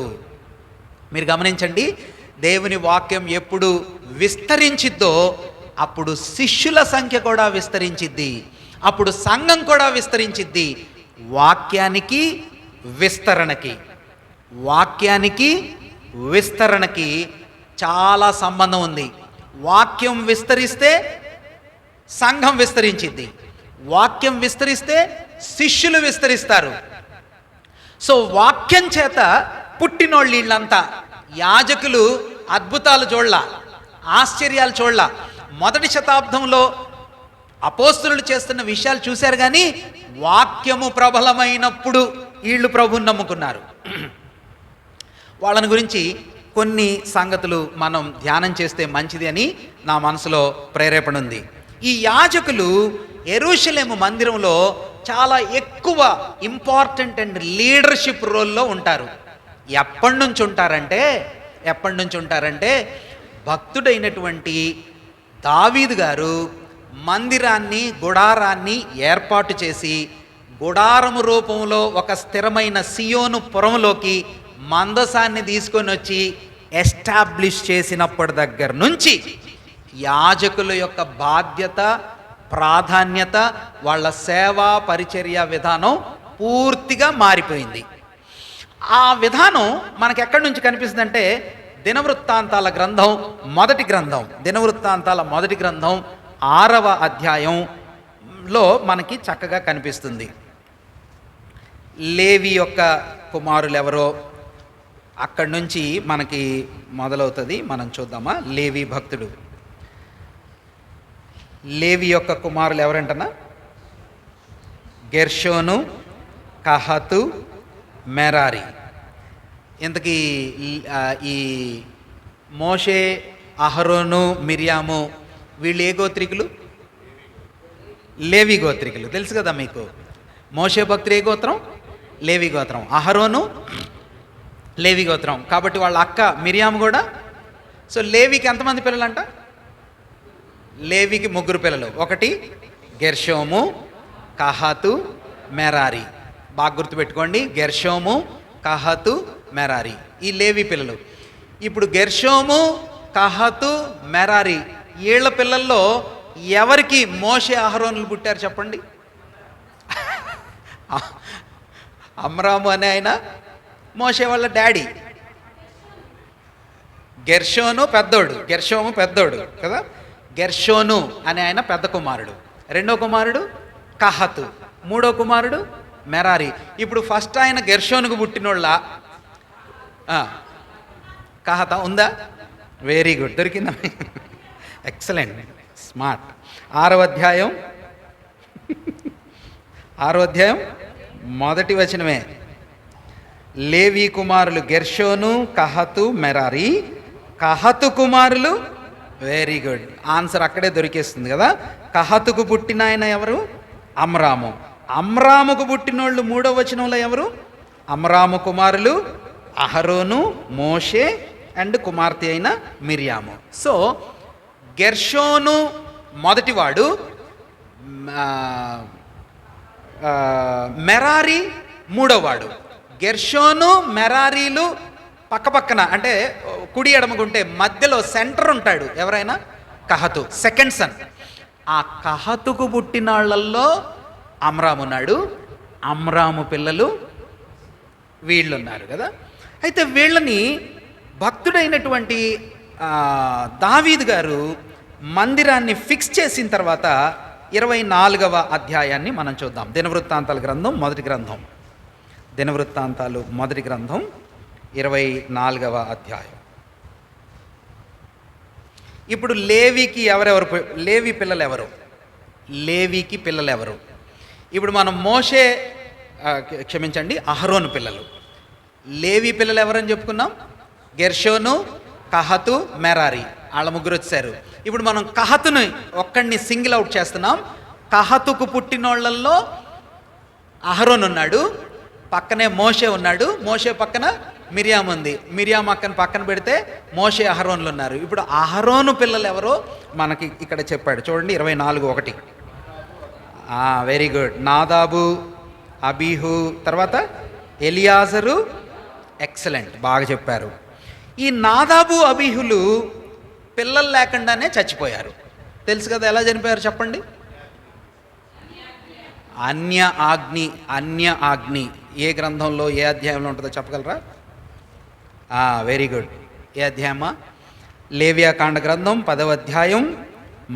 మీరు గమనించండి, దేవుని వాక్యం ఎప్పుడు విస్తరించిద్దో అప్పుడు శిష్యుల సంఖ్య కూడా విస్తరించిద్ది, అప్పుడు సంఘం కూడా విస్తరించిద్ది. వాక్యానికి విస్తరణకి చాలా సంబంధం ఉంది. వాక్యం విస్తరిస్తే సంఘం విస్తరించిద్ది, వాక్యం విస్తరిస్తే శిష్యులు విస్తరిస్తారు. సో వాక్యం చేత పుట్టినోళ్ళు వీళ్ళంతా. యాజకులు అద్భుతాలు చూడలా, ఆశ్చర్యాలు చూడలా. మొదటి శతాబ్దంలో అపోస్తలులు చేస్తున్న విషయాలు చూశారు, కానీ వాక్యము ప్రబలమైనప్పుడు వీళ్ళు ప్రభువుని నమ్ముకున్నారు. వాళ్ళని గురించి కొన్ని సంగతులు మనం ధ్యానం చేస్తే మంచిది అని నా మనసులో ప్రేరేపణ ఉంది. ఈ యాజకులు యెరూషలేము మందిరంలో చాలా ఎక్కువ ఇంపార్టెంట్ అండ్ లీడర్షిప్ రోల్లో ఉంటారు. ఎప్పటి నుంచి ఉంటారంటే భక్తుడైనటువంటి దావీదు గారు మందిరాన్ని, గుడారాన్ని ఏర్పాటు చేసి గుడారము రూపంలో ఒక స్థిరమైన సియోను పురంలోకి మందసాన్ని తీసుకొని వచ్చి ఎస్టాబ్లిష్ చేసినప్పటి దగ్గర నుంచి యాజకుల యొక్క బాధ్యత, ప్రాధాన్యత, వాళ్ళ సేవా పరిచర్య విధానం పూర్తిగా మారిపోయింది. ఆ విధానం మనకు ఎక్కడి నుంచి కనిపిస్తుందంటే దినవృత్తాంతాల మొదటి గ్రంథం 6వ అధ్యాయంలో మనకి చక్కగా కనిపిస్తుంది. లేవి యొక్క కుమారులు ఎవరో అక్కడి నుంచి మనకి మొదలవుతుంది. మనం చూద్దామా? లేవి భక్తుడు. లేవి యొక్క కుమారులు ఎవరంటనా? గెర్షోను, కహతు, మెరారి. ఇంతకీ ఈ మోషే, అహరోను, మిర్యాము వీళ్ళు ఏ గోత్రికులు? లేవి గోత్రికులు. తెలుసు కదా మీకు. మోషే భక్తుడు ఏ గోత్రం? లేవి గోత్రం. అహరోను లేవి గోత్రం. కాబట్టి వాళ్ళ అక్క మిర్యాము కూడా. సో లేవికి ఎంతమంది పిల్లలంట? లేవికి 3 పిల్లలు. ఒకటి గెర్షోము, కహాతు, మెరారి. బాగా గుర్తుపెట్టుకోండి, గెర్షోము, కహాతు, మెరారి ఈ లేవి పిల్లలు. ఇప్పుడు గెర్షోము, కహాతు, మెరారి వీళ్ళ పిల్లల్లో ఎవరికి మోషే, అహరోనులు పుట్టారు చెప్పండి? అమ్రాము అనే ఆయన మోషే వాళ్ళ డాడీ. గెర్షోను పెద్దోడు, గెర్షోము పెద్దోడు కదా. గెర్షోను అనే ఆయన పెద్ద కుమారుడు. రెండో కుమారుడు కహతు, మూడో కుమారుడు మెరారి. ఇప్పుడు ఫస్ట్ ఆయన గెర్షోనుకు పుట్టినోళ్ళ కహత ఉందా? వెరీ గుడ్, దొరికిందా? Excellent, smart. 6వ అధ్యాయం 1వ వచనమే. లేవి కుమారులు గెర్షోను, కహతు, మెరారి. కహతు కుమారులు, వెరీ గుడ్, ఆన్సర్ అక్కడే దొరికేస్తుంది కదా. కహతుకు పుట్టిన ఆయన ఎవరు? అమ్రాము. అమ్రాముకు పుట్టినోళ్ళు 3వ వచనంలో ఎవరు? అమ్రాము కుమారులు అహరోను, మోషే అండ్ కుమార్తె అయిన మిర్యాము. సో గెర్షోను మొదటివాడు, మెరారి మూడోవాడు. గెర్షోను, మెరారీలు పక్కపక్కన, అంటే కుడి ఎడమకుంటే మధ్యలో సెంటర్ ఉంటాడు ఎవరైనా? కహతు, సెకండ్ సన్. ఆ కహతుకు పుట్టినాళ్లలో అమ్రాము ఉన్నాడు. అమ్రాము పిల్లలు వీళ్ళున్నారు కదా. అయితే వీళ్ళని భక్తుడైనటువంటి దావీదు గారు మందిరాన్ని ఫిక్స్ చేసిన తర్వాత 24వ అధ్యాయాన్ని మనం చూద్దాం. దినవృత్తాంతాల గ్రంథం మొదటి గ్రంథం, దినవృత్తాంతాలు మొదటి గ్రంథం 24వ అధ్యాయం. ఇప్పుడు లేవికి ఎవరెవరు? లేవి పిల్లలు ఎవరు? లేవికి పిల్లలు ఎవరు? ఇప్పుడు మనం మోషే, క్షమించండి, అహరోను పిల్లలు. లేవి పిల్లలు ఎవరని చెప్పుకున్నాం? గెర్షోను, కహతు, మెరారి. వాళ్ళ 3 వచ్చారు. ఇప్పుడు మనం కహతుని ఒక్కడిని సింగిల్ అవుట్ చేస్తున్నాం. కహతుకు పుట్టినోళ్లలో అహరోన్ ఉన్నాడు, పక్కనే మోషే ఉన్నాడు, మోషే పక్కన మిర్యామ్ ఉంది, మిర్యామ్ అక్కని పక్కన పెడితే మోషే, అహరోన్లు ఉన్నారు. ఇప్పుడు అహరోను పిల్లలు ఎవరో మనకి ఇక్కడ చెప్పాడు చూడండి. 24:1. Very good. నాదాబు, అబీహు, తర్వాత ఎలియాజరు. ఎక్సలెంట్, బాగా చెప్పారు. ఈ నాదాబు, అబీహులు పిల్లలు లేకుండానే చచ్చిపోయారు. తెలుసు కదా ఎలా చనిపోయారు చెప్పండి? అన్య ఆజ్ఞి. ఏ గ్రంథంలో ఏ అధ్యాయంలో ఉంటుందో చెప్పగలరా? Very good. ఏ అధ్యాయమా? లేవియాకాండ గ్రంథం 10వ అధ్యాయం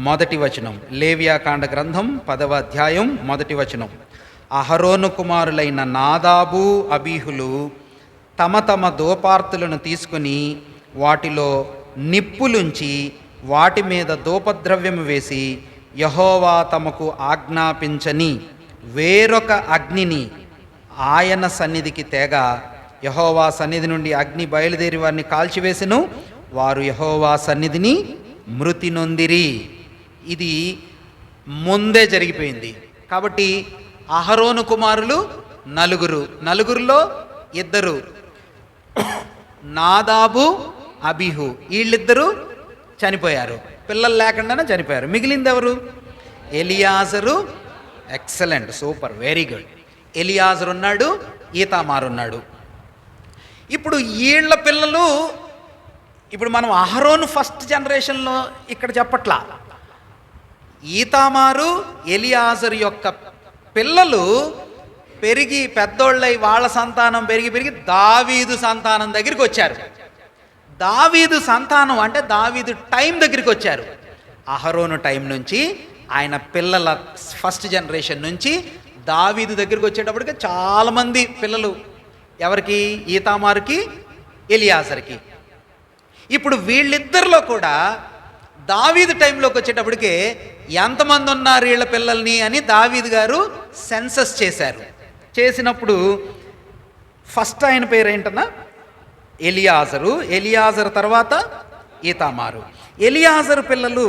1వ వచనం. లేవియాకాండ గ్రంథం 10వ అధ్యాయం 1వ వచనం. అహరోను కుమారులైన నాదాబు, అబీహులు తమ తమ దోపార్తులను తీసుకుని వాటిలో నిప్పులుంచి వాటి మీద ధూపద్రవ్యము వేసి యెహోవా తమకు ఆజ్ఞాపించని వేరొక అగ్నిని ఆయన సన్నిధికి తేగా యెహోవా సన్నిధి నుండి అగ్ని బయలుదేరి వారిని కాల్చివేసెను. వారు యెహోవా సన్నిధిని మృతి నొందిరి. ఇది ముందే జరిగిపోయింది. కాబట్టి అహరోను కుమారులు 4, 4లో 2 నాదాబు, అబీహు, వీళ్ళిద్దరూ చనిపోయారు. పిల్లలు లేకుండానే చనిపోయారు. మిగిలింది ఎవరు? ఎలియాజరు. Excellent, super, very good. ఎలియాజరు ఉన్నాడు, ఈతామారు ఉన్నాడు. ఇప్పుడు వీళ్ళ పిల్లలు, ఇప్పుడు మనం అహరోను ఫస్ట్ జనరేషన్లో ఇక్కడ చెప్పట్లా. ఈతామారు, ఎలియాజరు యొక్క పిల్లలు పెరిగి పెద్దోళ్ళై వాళ్ళ సంతానం పెరిగి దావీదు సంతానం దగ్గరికి వచ్చారు. దావీదు సంతానం అంటే దావీదు టైం దగ్గరికి వచ్చారు. అహరోను టైం నుంచి, ఆయన పిల్లల ఫస్ట్ జనరేషన్ నుంచి దావీదు దగ్గరికి వచ్చేటప్పటికి చాలామంది పిల్లలు. ఎవరికి? ఈతామారుకి, ఎలియాజర్కి. ఇప్పుడు వీళ్ళిద్దరిలో కూడా దావీదు టైంలోకి వచ్చేటప్పటికే ఎంతమంది ఉన్నారు వీళ్ళ పిల్లల్ని అని దావీదు గారు సెన్సస్ చేశారు. చేసినప్పుడు ఫస్ట్ ఆయన పేరు ఏంటన్నా? ఎలియాజరు. ఎలియాజరు తర్వాత ఈతామారు. ఎలియాజరు పిల్లలు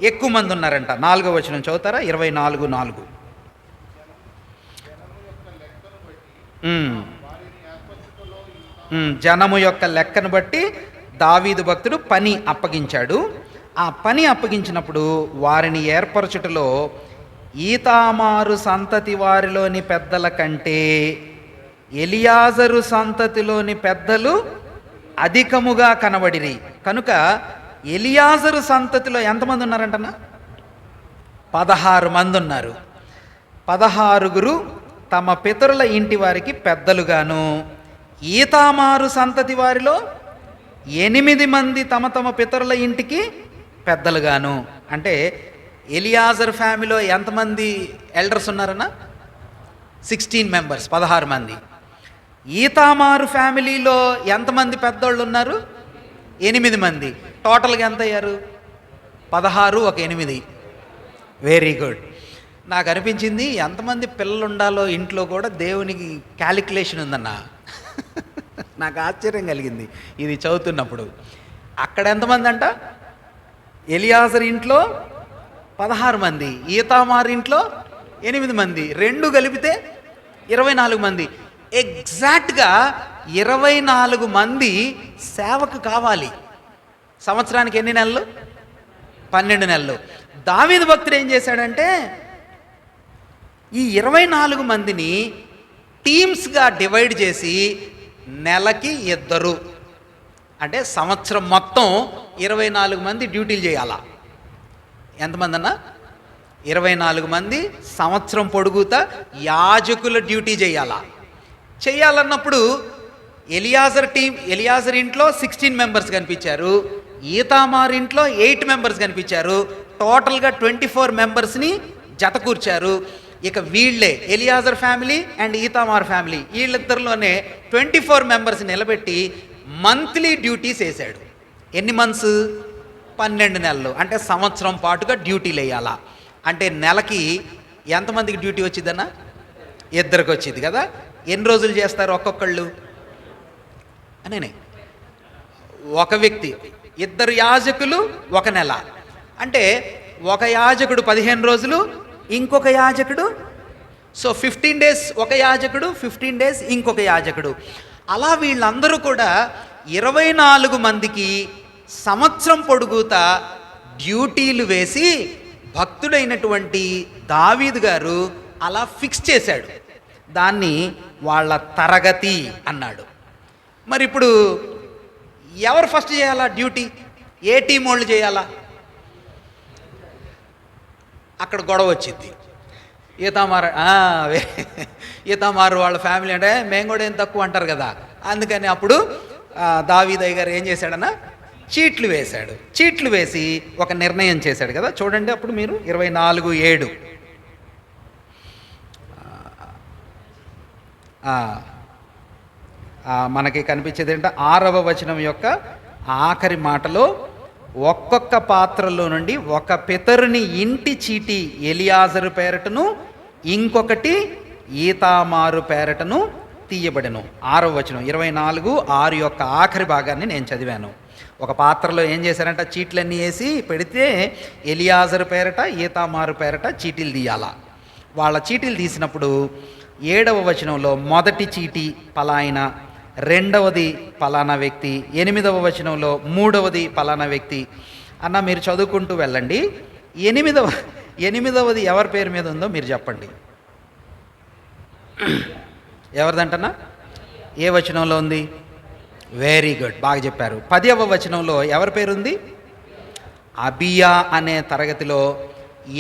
ఎక్కువ మంది ఉన్నారంట. 4వ వచనం చదువుతారా? 24:4. జనము యొక్క లెక్కను బట్టి దావీదు భక్తుడు పని అప్పగించాడు. ఆ పని అప్పగించినప్పుడు వారిని ఏర్పరచుటలో ఈతామారు సంతతి వారిలోని పెద్దల కంటే ఎలియాజరు సంతతిలోని పెద్దలు అధికముగా కనబడిరి. కనుక ఎలియాజరు సంతతిలో ఎంతమంది ఉన్నారంటన్నా? 16 మంది ఉన్నారు. 16 తమ పితరుల ఇంటి వారికి పెద్దలుగాను, ఈతామారు సంతతి వారిలో 8 మంది తమ తమ పితరుల ఇంటికి పెద్దలుగాను. అంటే ఎలియాజర్ ఫ్యామిలీలో ఎంతమంది ఎల్డర్స్ ఉన్నారన్నా? 16 మెంబర్స్, 16 మంది. ఈతామారు ఫ్యామిలీలో ఎంతమంది పెద్దోళ్ళు ఉన్నారు? 8 మంది. టోటల్గా ఎంత అయ్యారు? 16 ఒక 8. Very good. నాకు అనిపించింది ఎంతమంది పిల్లలు ఉండాలో ఇంట్లో కూడా దేవునికి క్యాలిక్యులేషన్ ఉందన్న. నాకు ఆశ్చర్యం కలిగింది ఇది చదువుతున్నప్పుడు. అక్కడ ఎంతమంది అంట? ఎలియాజర్ ఇంట్లో 16 మంది, ఈతామారు ఇంట్లో 8 మంది, 2 కలిపితే 24 మంది. ఎగ్జాక్ట్గా 24 మంది సేవకు కావాలి. సంవత్సరానికి ఎన్ని నెలలు? 12 నెలలు. దావీదు భక్తుడు ఏం చేశాడంటే ఈ 24 మందిని టీమ్స్గా డివైడ్ చేసి నెలకి 2, అంటే సంవత్సరం మొత్తం 24 మంది డ్యూటీలు చేయాలా. ఎంతమంది అన్నా? 24 మంది సంవత్సరం పొడుగుతా యాజకుల డ్యూటీ చేయాలన్నప్పుడు ఎలియాజర్ ఇంట్లో 16 మెంబర్స్ కనిపించారు, ఈతామారు ఇంట్లో 8 మెంబర్స్ కనిపించారు. టోటల్గా 24 మెంబర్స్ని జత కూర్చారు. ఇక వీళ్ళే Eleazar family and Ithamar family, వీళ్ళిద్దరిలోనే 24 మెంబర్స్ నిలబెట్టి మంత్లీ డ్యూటీస్ వేసాడు. ఎన్ని మంత్స్? 12 నెలలు. అంటే సంవత్సరం పాటుగా డ్యూటీలు వేయాలా. అంటే నెలకి ఎంతమందికి డ్యూటీ వచ్చిందన్నా? 2 వచ్చింది కదా. ఎన్ని రోజులు చేస్తారు ఒక్కొక్కళ్ళు? అనే ఒక వ్యక్తి, 2 యాజకులు 1 నెల. అంటే ఒక యాజకుడు 15 రోజులు, ఇంకొక యాజకుడు, సో 15 డేస్ ఒక యాజకుడు, 15 డేస్ ఇంకొక యాజకుడు. అలా వీళ్ళందరూ కూడా 24 మందికి సంవత్సరం పొడుగుతా డ్యూటీలు వేసి భక్తుడైనటువంటి దావీదు గారు అలా ఫిక్స్ చేశాడు. దాన్ని వాళ్ళ తరగతి అన్నాడు. మరి ఇప్పుడు ఎవరు ఫస్ట్ చేయాలా డ్యూటీ? ఏ టీం వాళ్ళు చేయాలా? అక్కడ గొడవ వచ్చింది. ఈతామారు వాళ్ళ ఫ్యామిలీ అంటే మేము కూడా ఏం తక్కువ అంటారు కదా. అందుకని అప్పుడు దావీదయ్య గారు ఏం చేశాడన్నా? చీట్లు వేశాడు. చీట్లు వేసి ఒక నిర్ణయం చేశాడు కదా. చూడండి అప్పుడు మీరు 24:7 మనకి కనిపించేది ఏంటంటే 6వ వచనం యొక్క ఆఖరి మాటలో ఒక్కొక్క పాత్రలో నుండి ఒక పితరుని ఇంటి చీటి ఎలియాజరు పేరటను, ఇంకొకటి ఈతామారు పేరటను తీయబడెను. 6వ వచనం 24:6 యొక్క ఆఖరి భాగాన్ని నేను చదివాను. ఒక పాత్రలో ఏం చేశారంట? చీట్లన్నీ వేసి పెడితే ఎలియాజరు పేరట, ఈతామారు పేరట చీటీలు తీయాలా. వాళ్ళ చీటీలు తీసినప్పుడు 7వ వచనంలో మొదటి చీటి పలాయన, 2వది పలానా వ్యక్తి, 8వ వచనంలో 3వది పలానా వ్యక్తి అన్న మీరు చదువుకుంటూ వెళ్ళండి. 8వది ఎవరి పేరు మీద ఉందో మీరు చెప్పండి. ఎవరిదంటనా? ఏ వచనంలో ఉంది? వెరీ గుడ్, బాగా చెప్పారు. 10వ వచనంలో ఎవరి పేరుంది? అబియా అనే తరగతిలో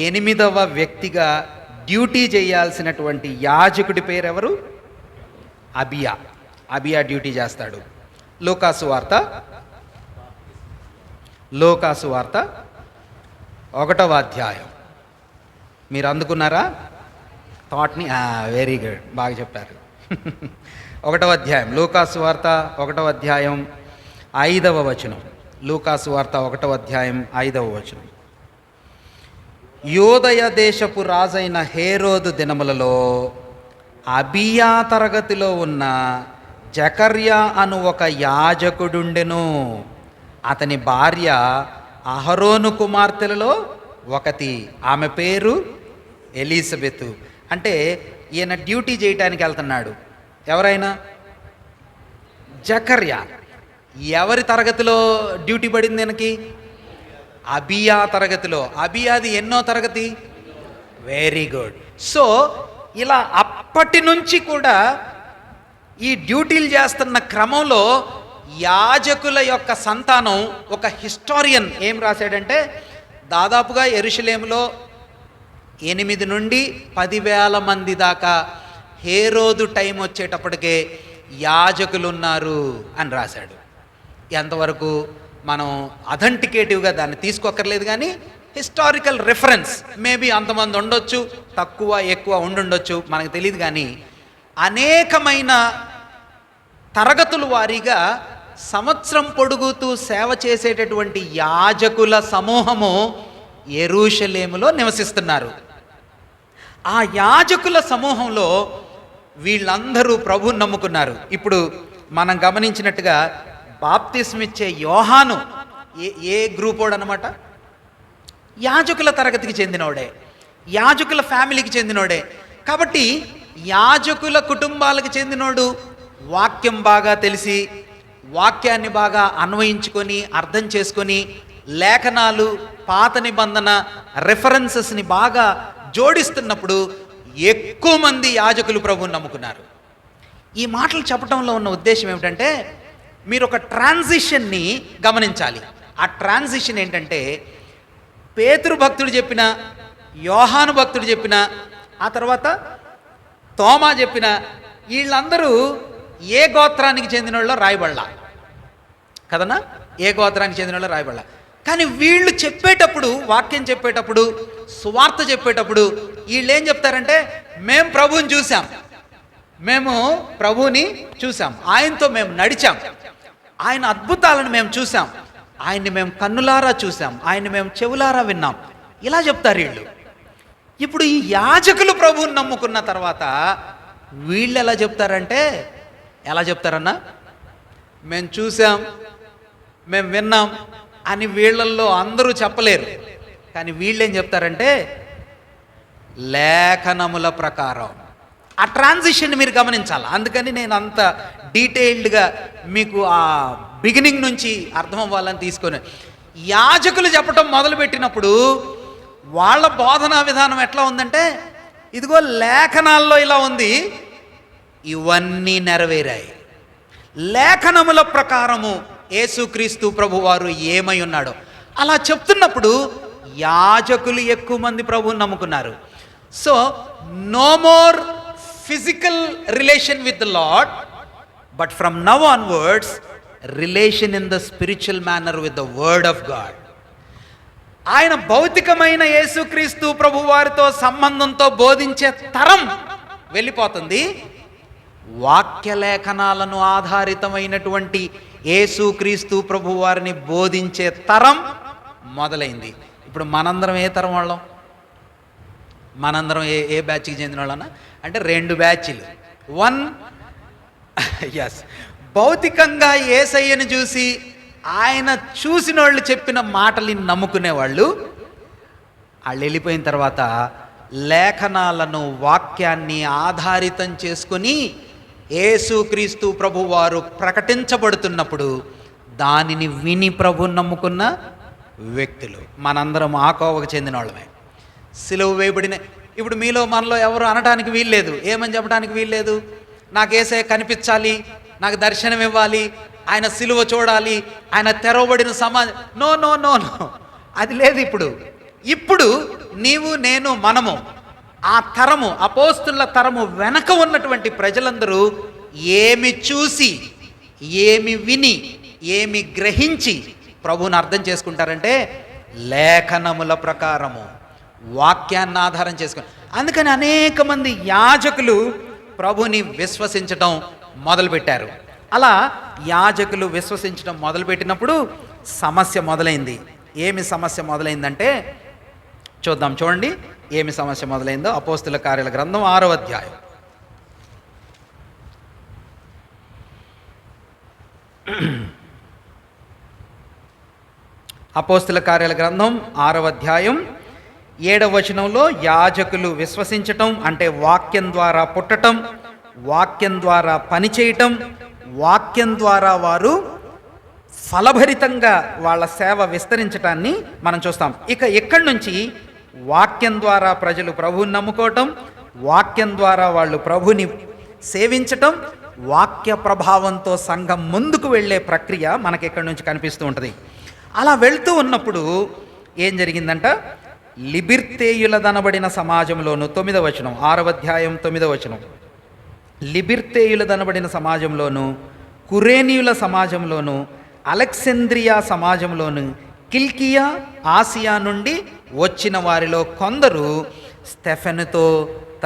8వ వ్యక్తిగా డ్యూటీ చేయాల్సినటువంటి యాజకుడి పేరు ఎవరు? అబియా. అబియా డ్యూటీ చేస్తాడు. లూకాసు వార్త 1వ అధ్యాయం. మీరు అందుకున్నారా థాట్ని? వెరీ గుడ్, బాగా చెప్పారు. 1వ అధ్యాయం లూకాసు వార్త 1వ అధ్యాయం 5వ వచనం. లూకాసు వార్త 1వ అధ్యాయం 5వ వచనం. యూదయ దేశపు రాజైన హేరోదు దినములలో అబియా తరగతిలో ఉన్న జకర్యా అను ఒక యాజకుడుండెను. అతని భార్య అహరోను కుమార్తెలలో ఒకటి, ఆమె పేరు ఎలిజబెతు. అంటే ఈయన డ్యూటీ చేయటానికి వెళ్తున్నాడు. ఎవరైనా? జకర్యా. ఎవరి తరగతిలో డ్యూటీ పడింది ఈయనకి? అబియా తరగతిలో. అబియాది ఎన్నో తరగతి? Very good. సో ఇలా అప్పటి నుంచి కూడా ఈ డ్యూటీలు చేస్తున్న క్రమంలో యాజకుల యొక్క సంతానం, ఒక హిస్టారియన్ ఏం రాశాడంటే, దాదాపుగా యెరూషలేములో 8 నుండి 10,000 మంది దాకా హేరోదు టైం వచ్చేటప్పటికే యాజకులు ఉన్నారు అని రాశాడు. ఎంతవరకు మనం అథెంటికేటివ్గా దాన్ని తీసుకోక్కర్లేదు, కానీ హిస్టారికల్ రెఫరెన్స్. మేబీ అంతమంది ఉండొచ్చు, తక్కువ ఎక్కువ ఉండుండొచ్చు, మనకు తెలియదు. కానీ అనేకమైన తరగతుల వారీగా సంవత్సరం పొడుగుతూ సేవ చేసేటటువంటి యాజకుల సమూహము యెరూషలేములో నివసిస్తున్నారు. ఆ యాజకుల సమూహంలో వీళ్ళందరూ ప్రభువుని నమ్ముకున్నారు. ఇప్పుడు మనం గమనించినట్టుగా బాప్తిస్మిచ్చే యోహాను ఏ గ్రూపోడు అనమాట? యాజకుల తరగతికి చెందినోడే, యాజకుల ఫ్యామిలీకి చెందినోడే. కాబట్టి యాజకుల కుటుంబాలకు చెందినోడు, వాక్యం బాగా తెలిసి వాక్యాన్ని బాగా అన్వయించుకొని అర్థం చేసుకొని లేఖనాలు, పాత నిబంధన రెఫరెన్సెస్ని బాగా జోడిస్తున్నప్పుడు ఎక్కువ మంది యాజకులు ప్రభువుని నమ్ముకున్నారు. ఈ మాటలు చెప్పడంలో ఉన్న ఉద్దేశం ఏమిటంటే, మీరు ఒక ట్రాన్సిషన్ని గమనించాలి. ఆ ట్రాన్సిషన్ ఏంటంటే, పేతురు భక్తుడు చెప్పిన, యోహాను భక్తుడు చెప్పిన, ఆ తర్వాత తోమా చెప్పిన, వీళ్ళందరూ ఏ గోత్రానికి చెందిన వాళ్ళో రాయబడలా కదనా? ఏ గోత్రానికి చెందిన వాళ్ళో రాయబడలా. కానీ వీళ్ళు చెప్పేటప్పుడు, వాక్యం చెప్పేటప్పుడు, సువార్త చెప్పేటప్పుడు వీళ్ళు ఏం చెప్తారంటే, మేము ప్రభువుని చూసాం, మేము ప్రభువుని చూసాం, ఆయనతో మేము నడిచాం, ఆయన అద్భుతాలను మేము చూసాం, ఆయన్ని మేము కన్నులారా చూసాం, ఆయన్ని మేము చెవులారా విన్నాం, ఇలా చెప్తారు వీళ్ళు. ఇప్పుడు ఈ యాజకులు ప్రభువుని నమ్ముకున్న తర్వాత వీళ్ళు ఎలా చెప్తారంటే, ఎలా చెప్తారన్నా? మేము చూసాం, మేము విన్నాం అని వీళ్ళల్లో అందరూ చెప్పలేరు. కానీ వీళ్ళేం చెప్తారంటే, లేఖనముల ప్రకారం. ఆ ట్రాన్సిషన్ మీరు గమనించాలి. అందుకని నేను అంత డీటెయిల్డ్గా మీకు ఆ బిగినింగ్ నుంచి అర్థం అవ్వాలని తీసుకొని, యాజకులు చెప్పటం మొదలుపెట్టినప్పుడు వాళ్ళ బోధనా విధానం ఎట్లా ఉందంటే, ఇదిగో లేఖనాల్లో ఇలా ఉంది, ఇవన్నీ నెరవేరాయి. లేఖనముల ప్రకారము యేసుక్రీస్తు ప్రభువారు ఏమై ఉన్నాడో అలా చెప్తున్నప్పుడు యాజకులు ఎక్కువ మంది ప్రభువుని నమ్ముకున్నారు. So no more physical relation with the lord, but from now onwards relation in the spiritual manner with the word of God. ఆయన భౌతికమైన యేసుక్రీస్తు ప్రభువారితో సంబంధంతో బోధించే తరం వెళ్ళిపోతుంది. వాక్యలేఖనాలను ఆధారితమైనటువంటి యేసుక్రీస్తు ప్రభువారిని బోధించే తరం మొదలైంది. ఇప్పుడు మనందరం ఏ తరం వాళ్ళం? మనందరం ఏ బ్యాచ్కి చెందిన వాళ్ళన్నా అంటే 2 బ్యాచ్లు. వన్, ఎస్, భౌతికంగా యేసయ్యను చూసి ఆయన చూసిన వాళ్ళు చెప్పిన మాటలని నమ్ముకునేవాళ్ళు. వాళ్ళు వెళ్ళిపోయిన తర్వాత లేఖనాలను, వాక్యాన్ని ఆధారితం చేసుకొని యేసుక్రీస్తు ప్రభువారు ప్రకటించబడుతున్నప్పుడు దానిని విని ప్రభువుని నమ్ముకున్న వ్యక్తులు. మనందరం ఆ కోవకు చెందిన వాళ్ళమే. సిలువ వేయబడిన, ఇప్పుడు మీలో మనలో ఎవరు అనడానికి వీల్లేదు, ఏమని చెప్పడానికి వీల్లేదు, నాకు యేసయ్య కనిపించాలి, నాకు దర్శనం ఇవ్వాలి, ఆయన సిలువ చూడాలి, ఆయన తెరవబడిన సమాజం, నో నో నో నో, అది లేదు. ఇప్పుడు నీవు, నేను, మనము, ఆ తరము, అపోస్తుల తరము వెనక ఉన్నటువంటి ప్రజలందరూ ఏమి చూసి, ఏమి విని, ఏమి గ్రహించి ప్రభువుని అర్థం చేసుకుంటారంటే లేఖనముల ప్రకారము, వాక్యాన్ని ఆధారం చేసుకుని. అందుకని అనేక మంది యాజకులు ప్రభుని విశ్వసించడం మొదలుపెట్టారు. అలా యాజకులు విశ్వసించడం మొదలుపెట్టినప్పుడు సమస్య మొదలైంది. ఏమి సమస్య మొదలైందంటే చూద్దాం, చూడండి ఏమి సమస్య మొదలైందో. అపోస్తుల కార్యాల గ్రంథం 6వ అధ్యాయం అపోస్తుల కార్యాల గ్రంథం 6వ అధ్యాయం 7వ వచనంలో యాజకులు విశ్వసించటం అంటే వాక్యం ద్వారా పుట్టటం, వాక్యం ద్వారా పనిచేయటం, వాక్యం ద్వారా వారు ఫలభరితంగా వాళ్ళ సేవ విస్తరించటాన్ని మనం చూస్తాం. ఇక ఇక్కడి నుంచి వాక్యం ద్వారా ప్రజలు ప్రభువుని నమ్ముకోవటం, వాక్యం ద్వారా వాళ్ళు ప్రభుని సేవించటం, వాక్య ప్రభావంతో సంఘం ముందుకు వెళ్ళే ప్రక్రియ మనకి ఇక్కడి నుంచి కనిపిస్తూ ఉంటుంది. అలా వెళ్తూ ఉన్నప్పుడు ఏం జరిగిందంట, లిబిర్తేయులదనబడిన సమాజంలోను 9వ వచనం 6వ అధ్యాయం 9వ వచనం, లిబిర్తేయులదనబడిన సమాజంలోను, కురేనీయుల సమాజంలోను, అలెక్సాంద్రియా సమాజంలోను, కిల్కియా ఆసియా నుండి వచ్చిన వారిలో కొందరు స్టెఫెనుతో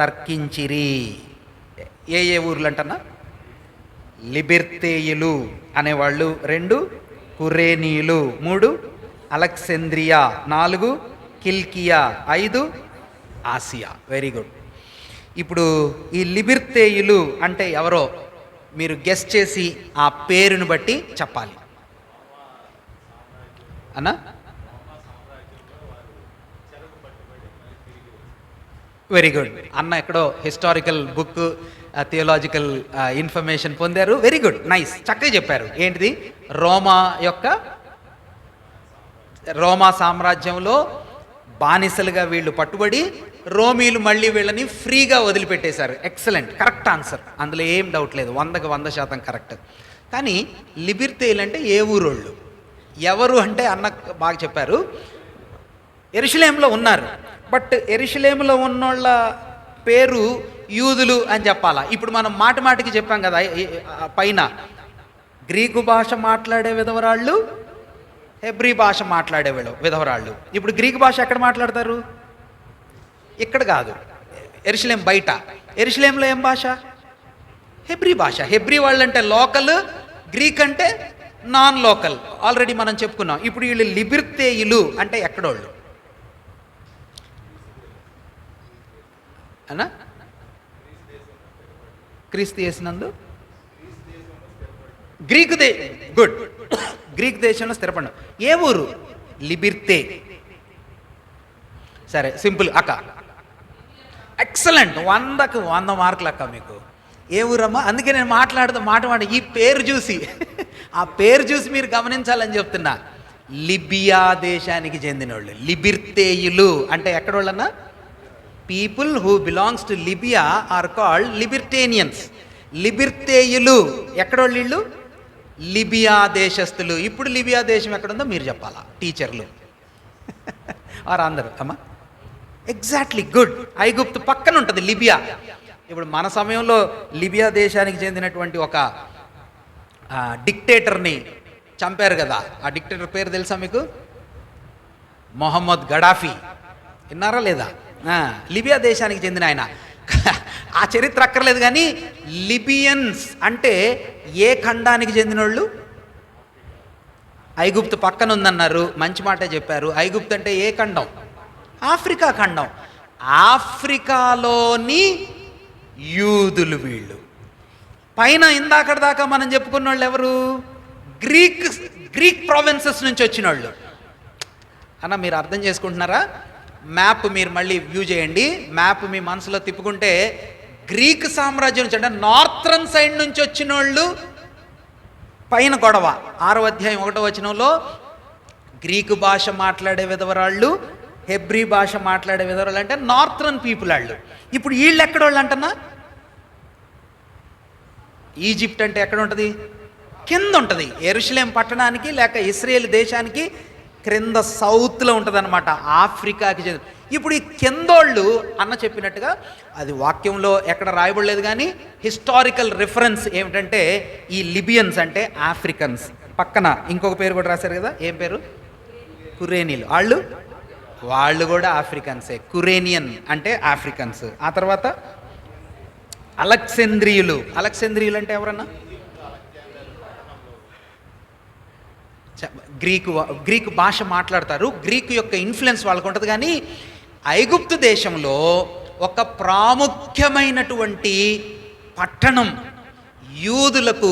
తర్కించిరి. ఏ ఊర్లు అంటన్నా? లిబిర్తేయులు అనేవాళ్ళు 2, కురేనీయులు 3, అలెక్సాంద్రియా 4, కిల్కియా 5, ఆసియా. Very good. ఇప్పుడు ఈ లిబిర్తేయులు అంటే ఎవరో మీరు గెస్ చేసి ఆ పేరును బట్టి చెప్పాలి అన్నా. Very good. అన్న ఎక్కడో హిస్టారికల్ బుక్, థియోలాజికల్ ఇన్ఫర్మేషన్ పొందారు. వెరీ గుడ్, నైస్, చక్కగా చెప్పారు. ఏంటిది? రోమా సామ్రాజ్యంలో బానిసలుగా వీళ్ళు పట్టుబడి రోమీలు మళ్ళీ వీళ్ళని ఫ్రీగా వదిలిపెట్టేశారు. ఎక్సలెంట్, కరెక్ట్ ఆన్సర్, అందులో ఏం డౌట్ లేదు, 100కి 100% కరెక్ట్. కానీ లిబిర్తేయులు అంటే ఏ ఊరోళ్ళు, ఎవరు అంటే అన్న బాగా చెప్పారు. యెరూషలేములో ఉన్నారు, బట్ యెరూషలేములో ఉన్నోళ్ళ పేరు యూదులు అని చెప్పాలా. ఇప్పుడు మనం మాటికి చెప్పాం కదా పైన, గ్రీకు భాష మాట్లాడే విధవరాళ్ళు, హెబ్రీ భాష మాట్లాడే విధవరాళ్ళు. ఇప్పుడు గ్రీకు భాష ఎక్కడ మాట్లాడతారు? ఇక్కడ కాదు, యెరూషలేం బయట. యెరూషలేంలో ఏం భాష? హెబ్రీ భాష. హెబ్రీ వాళ్ళు అంటే లోకల్, గ్రీక్ అంటే నాన్ లోకల్. ఆల్రెడీ మనం చెప్పుకున్నాం. ఇప్పుడు వీళ్ళు లిబిర్తేయులు అంటే ఎక్కడోళ్ళు అన్నా? క్రీస్తు యేసునందు గుడ్, గ్రీక్ దేశంలో స్థిరపడ్డ. ఏ ఊరు? లిబిర్తే. సరే, సింపుల్ అక్క, ఎక్సలెంట్, 100కి 100 మార్కులు అక్క మీకు. ఏ ఊరమ్మా? అందుకే నేను మాట ఈ పేరు చూసి ఆ పేరు చూసి మీరు గమనించాలని చెప్తున్నా. లిబియా దేశానికి చెందినోళ్ళు లిబిర్తేయులు అంటే ఎక్కడోళ్ళన్నా? People who belongs to Libya are called Libertinians. లిబిర్తేయులు ఎక్కడోళ్ళు? వీళ్ళు లిబియా దేశస్తులు. ఇప్పుడు లిబియా దేశం ఎక్కడుందో మీరు చెప్పాలా, టీచర్లు వారు అందరూ. అమ్మా ఎగ్జాక్ట్లీ, గుడ్. ఐగుప్తు పక్కన ఉంటుంది లిబియా. ఇప్పుడు మన సమయంలో లిబియా దేశానికి చెందినటువంటి ఒక డిక్టేటర్ని చంపారు కదా. ఆ డిక్టేటర్ పేరు తెలుసా మీకు? మొహమ్మద్ గడాఫీ. విన్నారా లేదా? లిబియా దేశానికి చెందిన ఆయన. ఆ చరిత్ర అక్కర్లేదు కానీ లిబియన్స్ అంటే ఏ ఖండానికి చెందిన వాళ్ళు? ఐగుప్తు పక్కన ఉందన్నారు, మంచి మాట చెప్పారు. ఐగుప్తు అంటే ఏ ఖండం? ఆఫ్రికా ఖండం. ఆఫ్రికాలోని యూదులు వీళ్ళు. పైన ఇందాకటి దాకా మనం చెప్పుకున్న వాళ్ళు ఎవరు? గ్రీక్ ప్రావిన్సెస్ నుంచి వచ్చిన వాళ్ళు. అన్న మీరు అర్థం చేసుకుంటున్నారా? మ్యాప్ మీరు మళ్ళీ వ్యూ చేయండి. మ్యాప్ మీ మనసులో తిప్పుకుంటే గ్రీక్ సామ్రాజ్యం నుంచి అంటే నార్థరన్ సైడ్ నుంచి వచ్చిన వాళ్ళు పైన గొడవ. 6వ అధ్యాయం 1వ వచనంలో గ్రీకు భాష మాట్లాడే విధవరాళ్ళు, హెబ్రీ భాష మాట్లాడే విధవరాళ్ళు అంటే నార్థరన్ పీపుల్ వాళ్ళు. ఇప్పుడు వీళ్ళు ఎక్కడోళ్ళు అంటన్నా? ఈజిప్ట్ అంటే ఎక్కడ ఉంటుంది? కింద ఉంటుంది. యెరూషలేం పట్టణానికి లేక ఇశ్రాయేల్ దేశానికి క్రింద సౌత్లో ఉంటుంది అనమాట, ఆఫ్రికాకి చెంది. ఇప్పుడు ఈ కిందోళ్ళు అన్న చెప్పినట్టుగా అది వాక్యంలో ఎక్కడ రాయబడలేదు కానీ హిస్టారికల్ రిఫరెన్స్ ఏమిటంటే ఈ లిబియన్స్ అంటే ఆఫ్రికన్స్. పక్కన ఇంకొక పేరు కూడా రాశారు కదా, ఏం పేరు? కురేనీలు. వాళ్ళు కూడా ఆఫ్రికన్సే. కురేనియన్ అంటే ఆఫ్రికన్స్. ఆ తర్వాత అలెక్సాంద్రియులు అంటే ఎవరన్నా? గ్రీకు భాష మాట్లాడతారు. గ్రీకు యొక్క ఇన్ఫ్లుయెన్స్ వాళ్ళకు ఉంటుంది. కానీ ఐగుప్తు దేశంలో ఒక ప్రాముఖ్యమైనటువంటి పట్టణం యూదులకు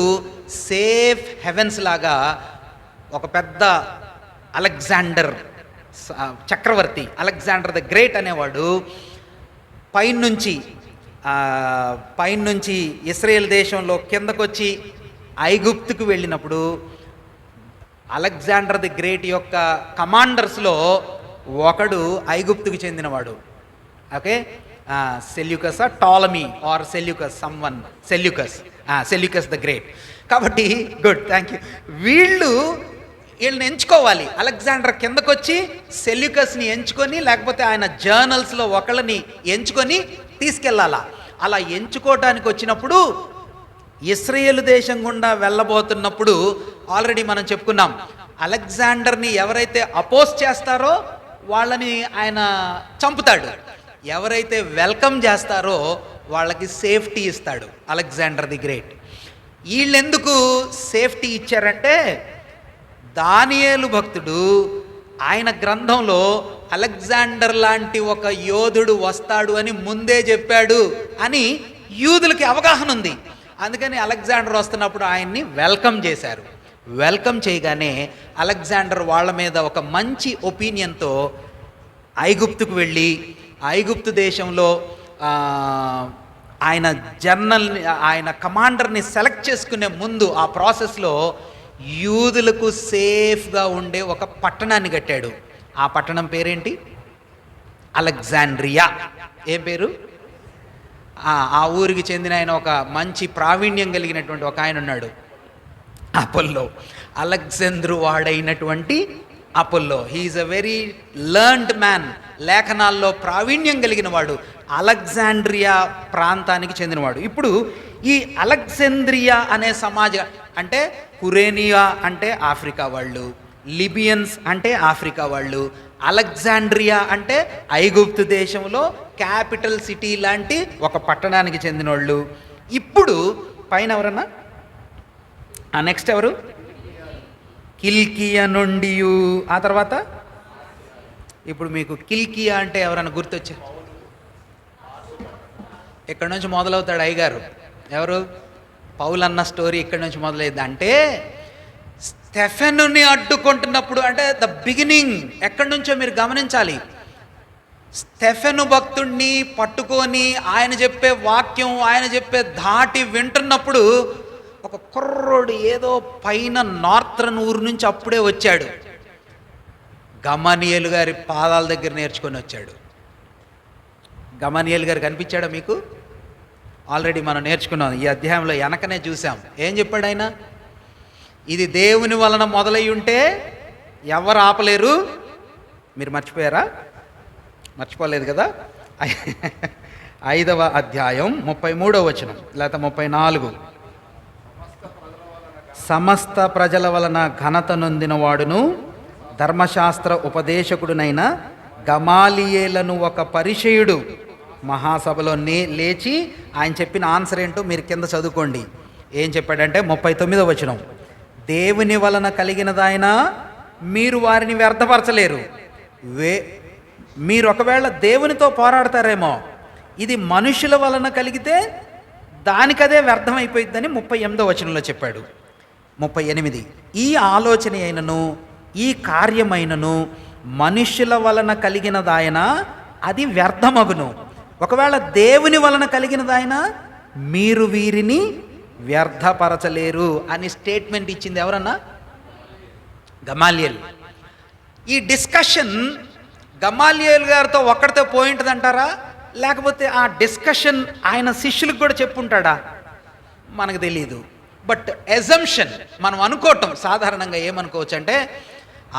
సేఫ్ హెవెన్స్ లాగా ఒక పెద్ద అలెగ్జాండర్ చక్రవర్తి, అలెగ్జాండర్ ద గ్రేట్ అనేవాడు పైనుంచి ఇస్రాయేల్ దేశంలో కిందకొచ్చి ఐగుప్తుకు వెళ్ళినప్పుడు అలెగ్జాండర్ ది గ్రేట్ యొక్క కమాండర్స్లో ఒకడు ఐగుప్తుకు చెందినవాడు. Okay, Seleucus Ptolemy or Seleucus someone Seleucus the great. కాబట్టి గుడ్, థ్యాంక్ యూ. వీళ్ళని ఎంచుకోవాలి. అలెగ్జాండర్ కిందకొచ్చి సెల్యూకస్ని ఎంచుకొని, లేకపోతే ఆయన జర్నల్స్లో ఒకళ్ళని ఎంచుకొని తీసుకెళ్ళాలా. అలా ఎంచుకోవటానికి వచ్చినప్పుడు ఇస్రాయేల్ దేశం గుండా వెళ్ళబోతున్నప్పుడు ఆల్రెడీ మనం చెప్పుకున్నాం, అలెగ్జాండర్ని ఎవరైతే అపోజ్ చేస్తారో వాళ్ళని ఆయన చంపుతాడు, ఎవరైతే వెల్కమ్ చేస్తారో వాళ్ళకి సేఫ్టీ ఇస్తాడు అలెగ్జాండర్ ది గ్రేట్. వీళ్ళెందుకు సేఫ్టీ ఇచ్చారంటే, దానియేలు భక్తుడు ఆయన గ్రంథంలో అలెగ్జాండర్ లాంటి ఒక యోధుడు వస్తాడు అని ముందే చెప్పాడు అని యూదులకి అవగాహన ఉంది. అందుకని అలెగ్జాండర్ వస్తున్నప్పుడు ఆయన్ని వెల్కమ్ చేశారు. వెల్కమ్ చేయగానే అలెగ్జాండర్ వాళ్ళ మీద ఒక మంచి ఒపీనియన్తో ఐగుప్తుకు వెళ్ళి, ఐగుప్తు దేశంలో ఆయన కమాండర్ని సెలెక్ట్ చేసుకునే ముందు ఆ ప్రాసెస్లో యూదులకు సేఫ్గా ఉండే ఒక పట్టణాన్ని కట్టాడు. ఆ పట్టణం పేరేంటి? అలెగ్జాండ్రియా. ఏం పేరు? ఆ ఊరికి చెందిన ఆయన ఒక మంచి ప్రావీణ్యం కలిగినటువంటి ఒక ఆయన ఉన్నాడు, అపోల్లో. అలెగ్జాంద్రు వాడైనటువంటి Apollo, he is a very learned man, లేఖనాల్లో ప్రావీణ్యం కలిగిన వాడు, అలెగ్జాండ్రియా ప్రాంతానికి చెందినవాడు. ఇప్పుడు ఈ అలెగ్జాంద్రియా అనే సమాజం అంటే, కురేనియా అంటే ఆఫ్రికా వాళ్ళు, లిబియన్స్ అంటే ఆఫ్రికా వాళ్ళు, అలెగ్జాండ్రియా అంటే ఐగుప్తు దేశంలో క్యాపిటల్ సిటీ లాంటి ఒక పట్టణానికి చెందిన వాళ్ళు. ఇప్పుడు పైన ఎవరన్నా, నెక్స్ట్ ఎవరు? కిల్కియా నుండి. ఆ తర్వాత ఇప్పుడు మీకు కిల్కియా అంటే ఎవరన్నా గుర్తొచ్చారు? ఇక్కడ నుంచి మొదలవుతాడు అయ్యగారు. ఎవరు? పౌలు అన్న స్టోరీ ఇక్కడి నుంచి మొదలైంది. అంటే స్టెఫెనుని అడ్డుకుంటున్నప్పుడు, అంటే ద బిగినింగ్ ఎక్కడి నుంచో మీరు గమనించాలి. స్టెఫెను భక్తుడిని పట్టుకొని ఆయన చెప్పే వాక్యం, ఆయన చెప్పే ధాటి వింటున్నప్పుడు ఒక కుర్రోడు ఏదో పైన నార్థరన్ ఊరు నుంచి అప్పుడే వచ్చాడు, గమనియేలు గారి పాదాల దగ్గర నేర్చుకొని వచ్చాడు. గమనియేలు గారు కనిపించాడా మీకు? ఆల్రెడీ మనం నేర్చుకున్నాం, ఈ అధ్యాయంలో వెనకనే చూసాం. ఏం చెప్పాడు ఆయన? ఇది దేవుని వలన మొదలై ఉంటే ఎవరు ఆపలేరు. మీరు మర్చిపోయారా? మర్చిపోలేదు కదా? 5వ అధ్యాయం 33వ వచనం లేకపోతే 34. సమస్త ప్రజల వలన ఘనత నొందిన వాడును ధర్మశాస్త్ర ఉపదేశకుడునైన గమాలియేలను ఒక పరిచయుడు మహాసభలో లేచి ఆయన చెప్పిన ఆన్సర్ ఏంటో మీరు కింద చదువుకోండి. ఏం చెప్పాడంటే 39వ వచనం, దేవుని వలన కలిగినదాయన మీరు వారిని వ్యర్థపరచలేరు. మీరు ఒకవేళ దేవునితో పోరాడతారేమో, ఇది మనుషుల వలన కలిగితే దానికదే వ్యర్థమైపోయిద్దని 38వ వచనంలో చెప్పాడు. 38, ఈ ఆలోచన అయినను ఈ కార్యమైనను మనుషుల వలన కలిగినదాయన అది వ్యర్థమగును. ఒకవేళ దేవుని వలన కలిగినదాయన మీరు వీరిని వ్యర్థపరచలేరు అని స్టేట్మెంట్ ఇచ్చింది ఎవరన్నా? గమాలియేల్. ఈ డిస్కషన్ గమాలియేల్ గారితో ఒక్కడితో పోయింటుంది అంటారా, లేకపోతే ఆ డిస్కషన్ ఆయన శిష్యులకు కూడా చెప్పుంటాడా? మనకు తెలియదు. బట్ ఎజంప్షన్, మనం అనుకోవటం సాధారణంగా ఏమనుకోవచ్చు అంటే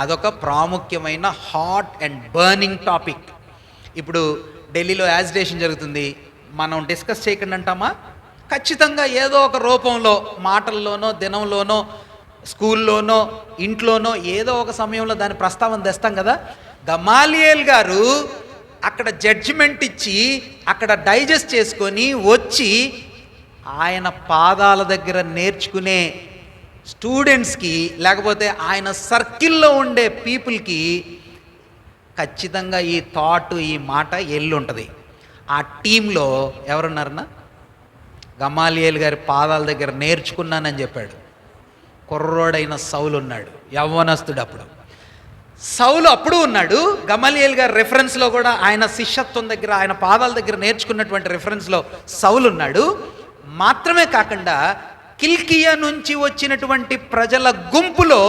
అదొక ప్రాముఖ్యమైన హాట్ అండ్ బర్నింగ్ టాపిక్. ఇప్పుడు ఢిల్లీలో యాజిటేషన్ జరుగుతుంది, మనం డిస్కస్ చేయకుండా అంటామా? ఖచ్చితంగా ఏదో ఒక రూపంలో, మాటల్లోనో, దినంలోనో, స్కూల్లోనో, ఇంట్లోనో ఏదో ఒక సమయంలో దాని ప్రస్తావన తెస్తాం కదా. గమాలియేల్ గారు అక్కడ జడ్జిమెంట్ ఇచ్చి అక్కడ డైజెస్ట్ చేసుకొని వచ్చి ఆయన పాదాల దగ్గర నేర్చుకునే స్టూడెంట్స్కి, లేకపోతే ఆయన సర్కిల్లో ఉండే పీపుల్కి ఖచ్చితంగా ఈ థాట్, ఈ మాట ఎల్లుంటుంది. ఆ టీంలో ఎవరున్నారన్నా? గమాలియేల్ గారి పాదాల దగ్గర నేర్చుకున్నానని చెప్పాడు. కుర్రోడైన సౌలు ఉన్నాడు, యవ్వనస్తుడు. అప్పుడు సౌలు అప్పుడు ఉన్నాడు. గమలీయేల్ గారి రెఫరెన్స్లో కూడా ఆయన శిష్యత్వం దగ్గర, ఆయన పాదాల దగ్గర నేర్చుకున్నటువంటి రెఫరెన్స్లో సౌలు ఉన్నాడు. మాత్రమే కాకుండా కిల్కియా నుంచి వచ్చినటువంటి ప్రజల గుంపులో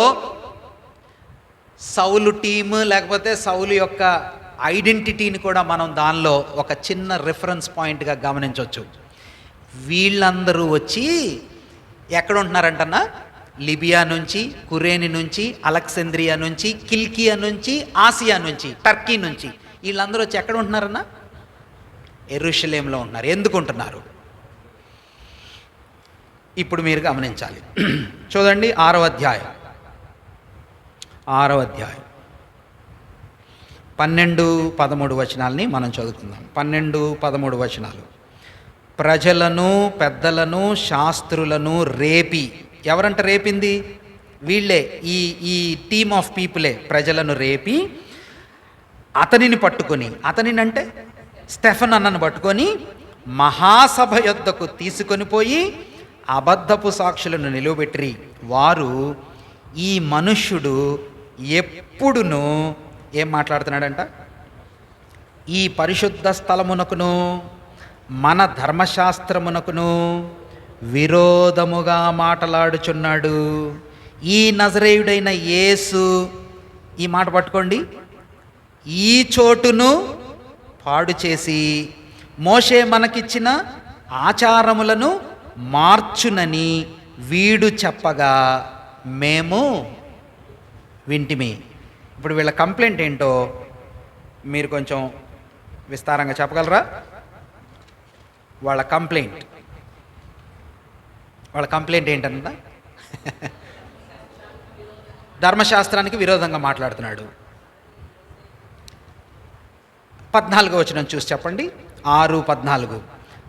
సౌలు టీము, లేకపోతే సౌలు యొక్క ఐడెంటిటీని కూడా మనం దానిలో ఒక చిన్న రిఫరెన్స్ పాయింట్గా గమనించవచ్చు. వీళ్ళందరూ వచ్చి ఎక్కడ ఉంటున్నారంటన్నా? లిబియా నుంచి, కురేని నుంచి, అలెగ్జాంద్రియా నుంచి, కిల్కియా నుంచి, ఆసియా నుంచి, టర్కీ నుంచి వీళ్ళందరూ వచ్చి ఎక్కడ ఉంటున్నారన్నా? యెరూషలేంలో ఉంటున్నారు. ఎందుకు ఉంటున్నారు? ఇప్పుడు మీరు గమనించాలి. చూడండి 6వ అధ్యాయం 12-13 వచనాలని మనం చదువుకుందాం. 12-13 వచనాలు. ప్రజలను, పెద్దలను, శాస్త్రులను రేపి, ఎవరంట రేపింది? వీళ్ళే, ఈ టీమ్ ఆఫ్ పీపులే ప్రజలను రేపి అతనిని పట్టుకొని, అతనినంటే స్టెఫన్ అన్నను పట్టుకొని మహాసభ యొద్దకు తీసుకొని పోయి అబద్ధపు సాక్షులను నిలువబెట్టి, వారు ఈ మనుష్యుడు ఎప్పుడును ఏం మాట్లాడుతున్నాడంట? ఈ పరిశుద్ధ స్థలమునకును మన ధర్మశాస్త్రమునకును విరోధముగా మాట్లాడుచున్నాడు. ఈ నజరేయుడైన యేసు, ఈ మాట పట్టుకోండి, ఈ చోటును పాడు చేసి మోషే మనకిచ్చిన ఆచారములను మార్చునని వీడు చెప్పగా మేము వింటిమి. ఇప్పుడు వీళ్ళ కంప్లైంట్ ఏంటో మీరు కొంచెం విస్తారంగా చెప్పగలరా? వాళ్ళ కంప్లైంట్ ఏంటంట? ధర్మశాస్త్రానికి విరోధంగా మాట్లాడుతున్నాడు. 14వ వచనం చూసి చెప్పండి. 6:14.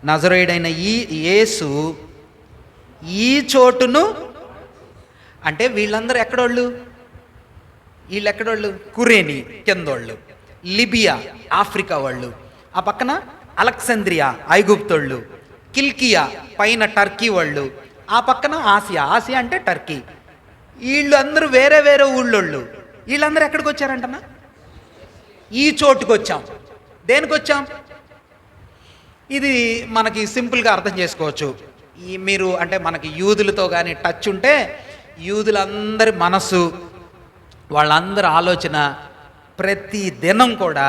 నజరేయుడైన ఈ యేసు ఈ చోటును, అంటే వీళ్ళందరూ ఎక్కడోళ్ళు? వీళ్ళు ఎక్కడోళ్ళు? కురేని కిందోళ్ళు, లిబియా ఆఫ్రికా వాళ్ళు, ఆ పక్కన అలెగ్జాంద్రియా ఐగుప్తోళ్ళు, కిల్కియా పైన టర్కీ వాళ్ళు, ఆ పక్కన ఆసియా అంటే టర్కీ. వీళ్ళు అందరూ వేరే వేరే ఊళ్ళోళ్ళు. వీళ్ళందరూ ఎక్కడికి వచ్చారంటన్నా? ఈ చోటుకు వచ్చాం. దేనికి వచ్చాం? ఇది మనకి సింపుల్గా అర్థం చేసుకోవచ్చు. మీరు అంటే మనకి యూదులతో కానీ టచ్ ఉంటే, యూదులందరి మనసు, వాళ్ళందరి ఆలోచన ప్రతి దినం కూడా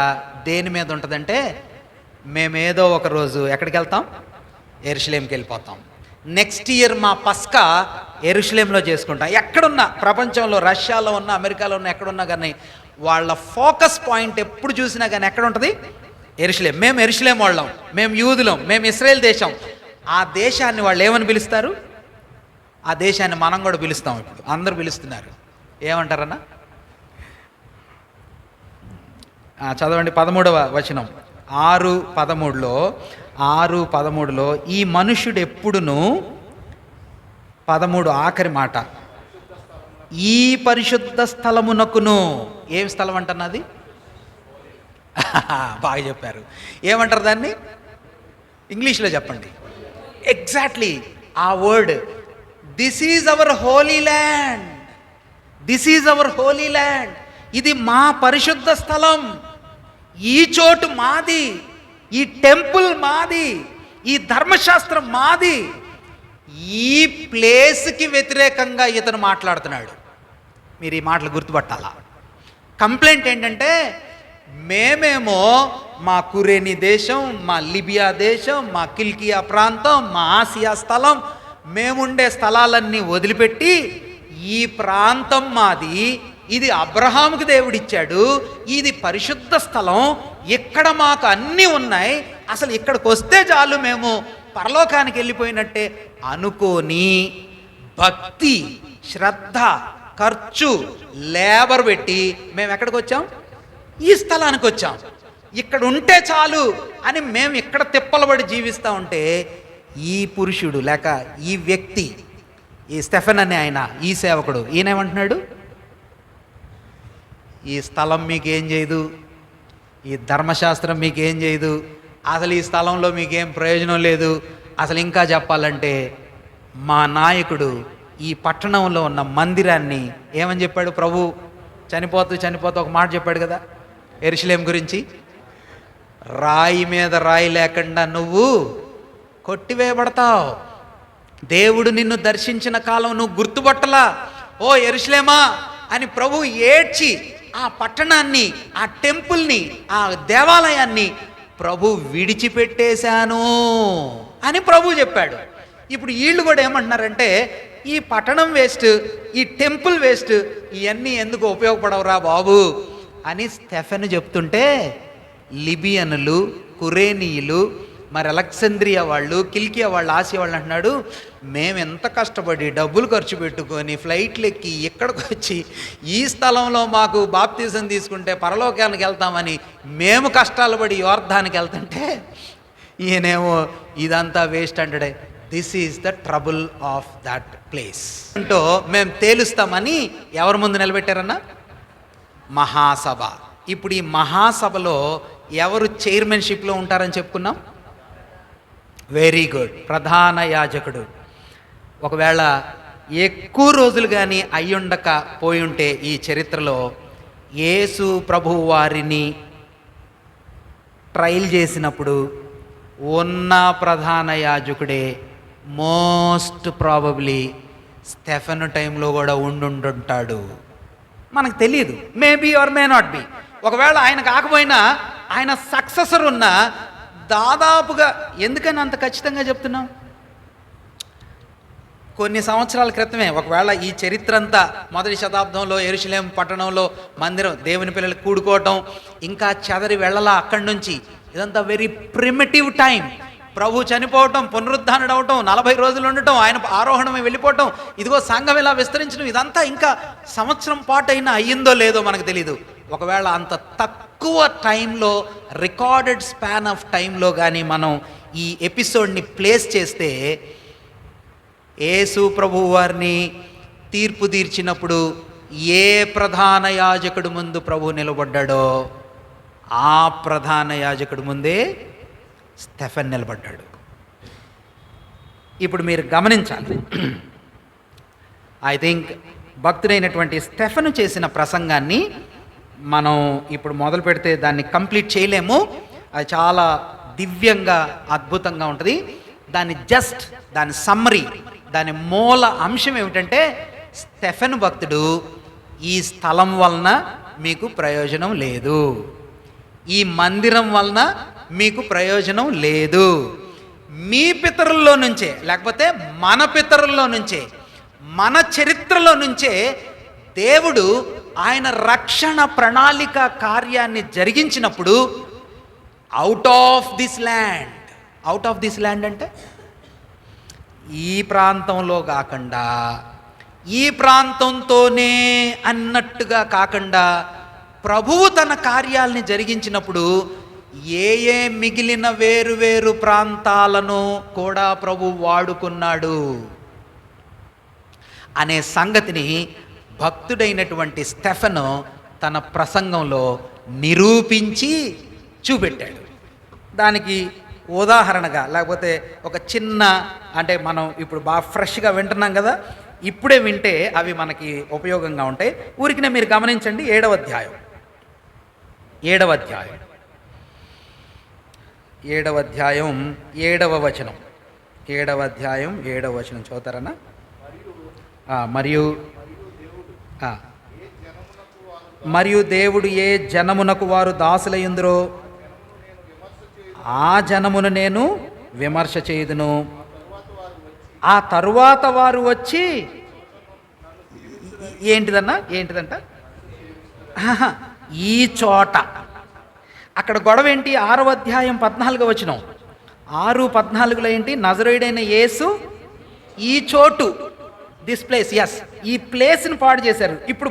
దేని మీద ఉంటుందంటే, మేమేదో ఒక రోజు ఎక్కడికి వెళ్తాం? యెరూషలేంకి వెళ్ళిపోతాం. నెక్స్ట్ ఇయర్ మా పస్కా యెరూషలేంలో చేసుకుంటాం. ఎక్కడున్నా ప్రపంచంలో, రష్యాలో ఉన్న, అమెరికాలో ఉన్న, ఎక్కడున్నా కానీ వాళ్ళ ఫోకస్ పాయింట్ ఎప్పుడు చూసినా కానీ ఎక్కడ ఉంటుంది? యెరూషలేం. మేము యెరూషలేం వాళ్ళం, మేము యూదులం, మేము ఇశ్రాయేల్ దేశం. ఆ దేశాన్ని వాళ్ళు ఏమని పిలుస్తారు? ఆ దేశాన్ని మనం కూడా పిలుస్తాం. ఇప్పుడు అందరూ పిలుస్తున్నారు. ఏమంటారన్నా? చదవండి 13వ వచనం. 6:13లో ఈ మనుష్యుడు ఎప్పుడును, 13 ఆఖరి మాట, ఈ పరిశుద్ధ స్థలమునకును, ఏం స్థలం అంటున్నది? బాగా చెప్పారు. ఏమంటారు దాన్ని? ఇంగ్లీష్లో చెప్పండి. ఎగ్జాక్ట్లీ ఆ word, this is our Holi land, this is our Holi land. ఇది మా పరిశుద్ధ స్థలం, ఈ చోటు మాది, ఈ టెంపుల్ మాది, ఈ ధర్మశాస్త్రం మాది. ఈ ప్లేస్కి వ్యతిరేకంగా ఇతను మాట్లాడుతున్నాడు. మీరు ఈ మాటలు గుర్తుపట్టాలా. కంప్లైంట్ ఏంటంటే, మేమేమో మా కురేని దేశం, మా లిబియా దేశం, మా కిల్కియా ప్రాంతం, మా ఆసియా స్థలం, మేముండే స్థలాలన్నీ వదిలిపెట్టి ఈ ప్రాంతం మాది, ఇది అబ్రహాముకు దేవుడిచ్చాడు, ఇది పరిశుద్ధ స్థలం, ఇక్కడ మాకు అన్నీ ఉన్నాయి, అసలు ఇక్కడికి వస్తే చాలు మేము పరలోకానికి వెళ్ళిపోయినట్టే అనుకోని భక్తి, శ్రద్ధ, ఖర్చు, లేబర్ పెట్టి మేము ఎక్కడికి వచ్చాం? ఈ స్థలానికి వచ్చాం. ఇక్కడ ఉంటే చాలు అని మేము ఇక్కడ తిప్పలబడి జీవిస్తూ ఉంటే, ఈ పురుషుడు లేక ఈ వ్యక్తి, ఈ స్టెఫెన్ అనే ఆయన, ఈ సేవకుడు, ఈయనేమంటున్నాడు? ఈ స్థలం మీకేం చేయదు, ఈ ధర్మశాస్త్రం మీకేం చేయదు, అసలు ఈ స్థలంలో మీకేం ప్రయోజనం లేదు. అసలు ఇంకా చెప్పాలంటే మా నాయకుడు ఈ పట్టణంలో ఉన్న మందిరాన్ని ఏమని చెప్పాడు ప్రభు? చనిపోతూ ఒక మాట చెప్పాడు కదా యెరూషలేం గురించి, రాయి మీద రాయి లేకుండా నువ్వు కొట్టివేయబడతావు. దేవుడు నిన్ను దర్శించిన కాలం నువ్వు గుర్తుపట్టలా, ఓ యెరూషలేమా అని ప్రభు ఏడ్చి ఆ పట్టణాన్ని, ఆ టెంపుల్ని, ఆ దేవాలయాన్ని ప్రభు విడిచిపెట్టేశాను అని ప్రభు చెప్పాడు. ఇప్పుడు వీళ్ళు కూడా ఏమంటున్నారంటే, ఈ పట్టణం వేస్ట్, ఈ టెంపుల్ వేస్ట్, ఇవన్నీ ఎందుకు ఉపయోగపడవురా బాబు అని స్టెఫెను చెప్తుంటే, లిబియనులు, కురేనీయులు, మరి అలెగ్జాంద్రియా వాళ్ళు, కిల్కియా వాళ్ళు, ఆసియా వాళ్ళు అంటున్నాడు, మేము ఎంత కష్టపడి డబ్బులు ఖర్చు పెట్టుకొని ఫ్లైట్లు ఎక్కి ఇక్కడికి వచ్చి ఈ స్థలంలో మాకు బాప్తిజం తీసుకుంటే పరలోకానికి వెళ్తామని మేము కష్టాలు పడి యోర్ధానికి వెళ్తుంటే ఈయనేమో ఇదంతా వేస్ట్ అంటాడే. This is the trouble of that place అంటూ మేము తేలుస్తామని ఎవరి ముందు నిలబెట్టారన్నా? మహాసభ. ఇప్పుడు ఈ మహాసభలో ఎవరు చైర్మన్షిప్లో ఉంటారని చెప్పుకున్నాం? వెరీ గుడ్, ప్రధాన యాజకుడు. ఒకవేళ ఎక్కువ రోజులు కానీ అయ్యుండక పోయి ఉంటే ఈ చరిత్రలో యేసు ప్రభువు వారిని ట్రయల్ చేసినప్పుడు ఉన్న ప్రధాన యాజకుడే మోస్ట్ ప్రాబబ్లీ స్టెఫెను టైంలో కూడా ఉండుంటాడు. మనకు తెలియదు, maybe or may not be. ఒకవేళ ఆయన కాకపోయినా ఆయన సక్సెసర్ ఉన్న దాదాపుగా, ఎందుకని అంత ఖచ్చితంగా చెప్తున్నాం? కొన్ని సంవత్సరాల క్రితమే, ఒకవేళ ఈ చరిత్ర అంతా మొదటి శతాబ్దంలో యెరూషలేం పట్టణంలో మందిరం, దేవుని పిల్లలు కూడుకోవటం, ఇంకా చెదరి వెళ్ళలా అక్కడి నుంచి, ఇదంతా వెరీ ప్రిమిటివ్ టైం. ప్రభు చనిపోవటం, పునరుద్ధానుడు అవటం, 40 రోజులు ఉండటం, ఆయన ఆరోహణమై వెళ్ళిపోవటం, ఇదిగో సంఘం ఇలా విస్తరించడం, ఇదంతా ఇంకా సంవత్సరం పాటు అయినా అయ్యిందో లేదో మనకు తెలీదు. ఒకవేళ అంత తక్కువ టైంలో, రికార్డెడ్ స్పాన్ ఆఫ్ టైంలో కానీ మనం ఈ ఎపిసోడ్ని ప్లేస్ చేస్తే, యేసు ప్రభువు వారిని తీర్పు తీర్చినప్పుడు ఏ ప్రధాన యాజకుడు ముందు ప్రభు నిలబడ్డాడో ఆ ప్రధాన యాజకుడి ముందే స్టెఫెన్ నిలబడ్డాడు. ఇప్పుడు మీరు గమనించాలి, ఐ థింక్ భక్తుడైనటువంటి స్టెఫెను చేసిన ప్రసంగాన్ని మనం ఇప్పుడు మొదలు పెడితే దాన్ని కంప్లీట్ చేయలేము. అది చాలా దివ్యంగా, అద్భుతంగా ఉంటుంది. దాని సమ్మరీ, దాని మూల అంశం ఏమిటంటే, స్టెఫెను భక్తుడు, ఈ స్థలం వలన మీకు ప్రయోజనం లేదు, ఈ మందిరం వలన మీకు ప్రయోజనం లేదు, మీ పితరుల్లో నుంచే, లేకపోతే మన పితరుల్లో నుంచే, మన చరిత్రలో నుంచే దేవుడు ఆయన రక్షణ ప్రణాళిక కార్యాన్ని జరిగించినప్పుడు అవుట్ ఆఫ్ దిస్ ల్యాండ్ అంటే ఈ ప్రాంతంలో కాకుండా, ఈ ప్రాంతంతోనే అన్నట్టుగా కాకుండా, ప్రభువు తన కార్యాలని జరిగించినప్పుడు ఏ మిగిలిన వేరు ప్రాంతాలను కూడా ప్రభు వాడుకున్నాడు అనే సంగతిని భక్తుడైనటువంటి స్టెఫెను తన ప్రసంగంలో నిరూపించి చూపెట్టాడు. దానికి ఉదాహరణగా, లేకపోతే ఒక చిన్న, అంటే మనం ఇప్పుడు బాగా ఫ్రెష్గా వింటున్నాం కదా, ఇప్పుడే వింటే అవి మనకి ఉపయోగంగా ఉంటాయి. ఊరికినే మీరు గమనించండి, 7వ అధ్యాయం 7వ వచనం 7వ అధ్యాయం 7వ వచనం చదువుతారన్నా? మరియు దేవుడు ఏ జనమునకు వారు దాసులయ్యుందురో ఆ జనమును నేను విమర్శ చేయుదును, ఆ తరువాత వారు వచ్చి ఏంటిదంట ఈ చోట, అక్కడ గొడవ ఏంటి? 6వ అధ్యాయం 14వ వచనం, 6:14లో ఏంటి? నజరేయుడైన యేసు ఈ చోటు, దిస్ ప్లేస్, ఎస్, ఈ ప్లేస్ని పాడు చేశారు. ఇప్పుడు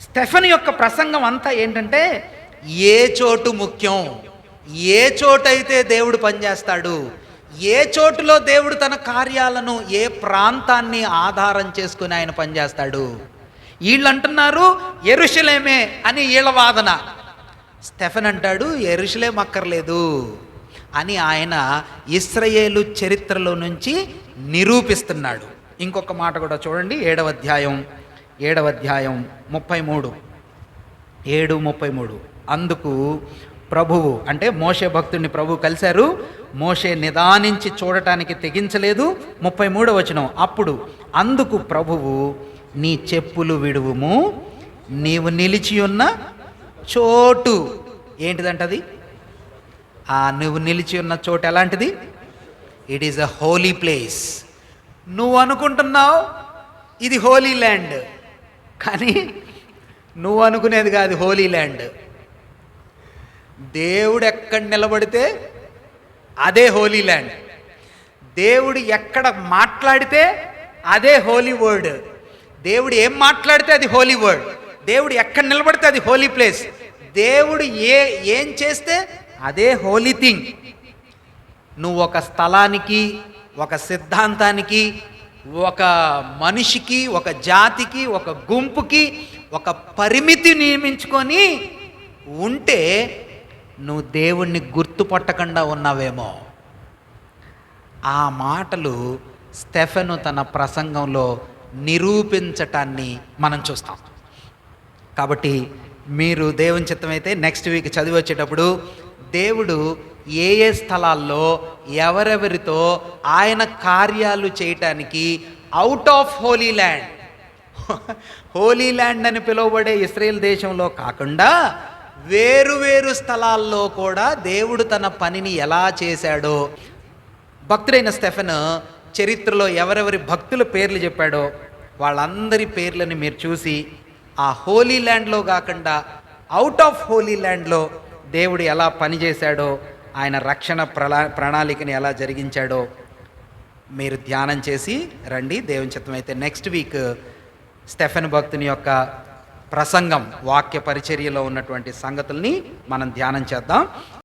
స్టెఫెను యొక్క ప్రసంగం అంతా ఏంటంటే, ఏ చోటు ముఖ్యం, ఏ చోటైతే దేవుడు పనిచేస్తాడు, ఏ చోటులో దేవుడు తన కార్యాలను, ఏ ప్రాంతాన్ని ఆధారం చేసుకుని ఆయన పనిచేస్తాడు. వీళ్ళు అంటున్నారు యెరూషలేమే అని వీళ్ళ వాదన. స్టెఫెన్ అంటాడు యెరూషలేం అక్కర్లేదు అని ఆయన ఇశ్రాయేలు చరిత్రలో నుంచి నిరూపిస్తున్నాడు. ఇంకొక మాట కూడా చూడండి, 7వ అధ్యాయం 33, 7:33. అందుకు ప్రభువు, అంటే మోషే భక్తుడిని ప్రభువు కలిశారు. మోషే నిదానించి చూడటానికి తెగించలేదు. 33వ వచనం, అప్పుడు అందుకు ప్రభువు, నీ చెప్పులు విడువుము, నీవు నిలిచి ఉన్న చోటు. ఏంటిదంటది? నువ్వు నిలిచి ఉన్న చోటు ఎలాంటిది? It is a holy place. నువ్వు అనుకుంటున్నావు ఇది హోలీ ల్యాండ్, కానీ నువ్వు అనుకునేది కాదు హోలీ ల్యాండ్. దేవుడు ఎక్కడ నిలబడితే అదే హోలీ ల్యాండ్. దేవుడు ఎక్కడ మాట్లాడితే అదే హోలీ వర్డ్. దేవుడు ఏం మాట్లాడితే అది హోలీ వర్డ్. దేవుడు ఎక్కడ నిలబడితే అది హోలీ ప్లేస్. దేవుడు ఏం చేస్తే అదే హోలీ థింగ్. నువ్వు ఒక స్థలానికి, ఒక సిద్ధాంతానికి, ఒక మనిషికి, ఒక జాతికి, ఒక గుంపుకి ఒక పరిమితి నియమించుకొని ఉంటే నువ్వు దేవుణ్ణి గుర్తుపట్టకుండా ఉన్నావేమో. ఆ మాటలు స్టెఫెను తన ప్రసంగంలో నిరూపించటాన్ని మనం చూస్తాం. కాబట్టి మీరు దేవుని చిత్తమైతే నెక్స్ట్ వీక్ చదివి వచ్చేటప్పుడు దేవుడు ఏ ఏ స్థలాల్లో ఎవరెవరితో ఆయన కార్యాలు చేయటానికి out of Holi land, Holi land అని పిలువబడే ఇశ్రాయేల్ దేశంలో కాకుండా వేరు స్థలాల్లో కూడా దేవుడు తన పనిని ఎలా చేశాడో, భక్తుడైన స్టెఫెన్ చరిత్రలో ఎవరెవరి భక్తుల పేర్లు చెప్పాడో వాళ్ళందరి పేర్లను మీరు చూసి ఆ హోలీ ల్యాండ్లో కాకుండా అవుట్ ఆఫ్ హోలీ ల్యాండ్లో దేవుడు ఎలా పనిచేశాడో, ఆయన రక్షణ ప్రణాళికని ఎలా జరిగించాడో మీరు ధ్యానం చేసి రండి. దేవుని చిత్తమైతే నెక్స్ట్ వీక్ స్టెఫెన్ భక్తుని యొక్క ప్రసంగం, వాక్య పరిచర్యలో ఉన్నటువంటి సంగతుల్ని మనం ధ్యానం చేద్దాం.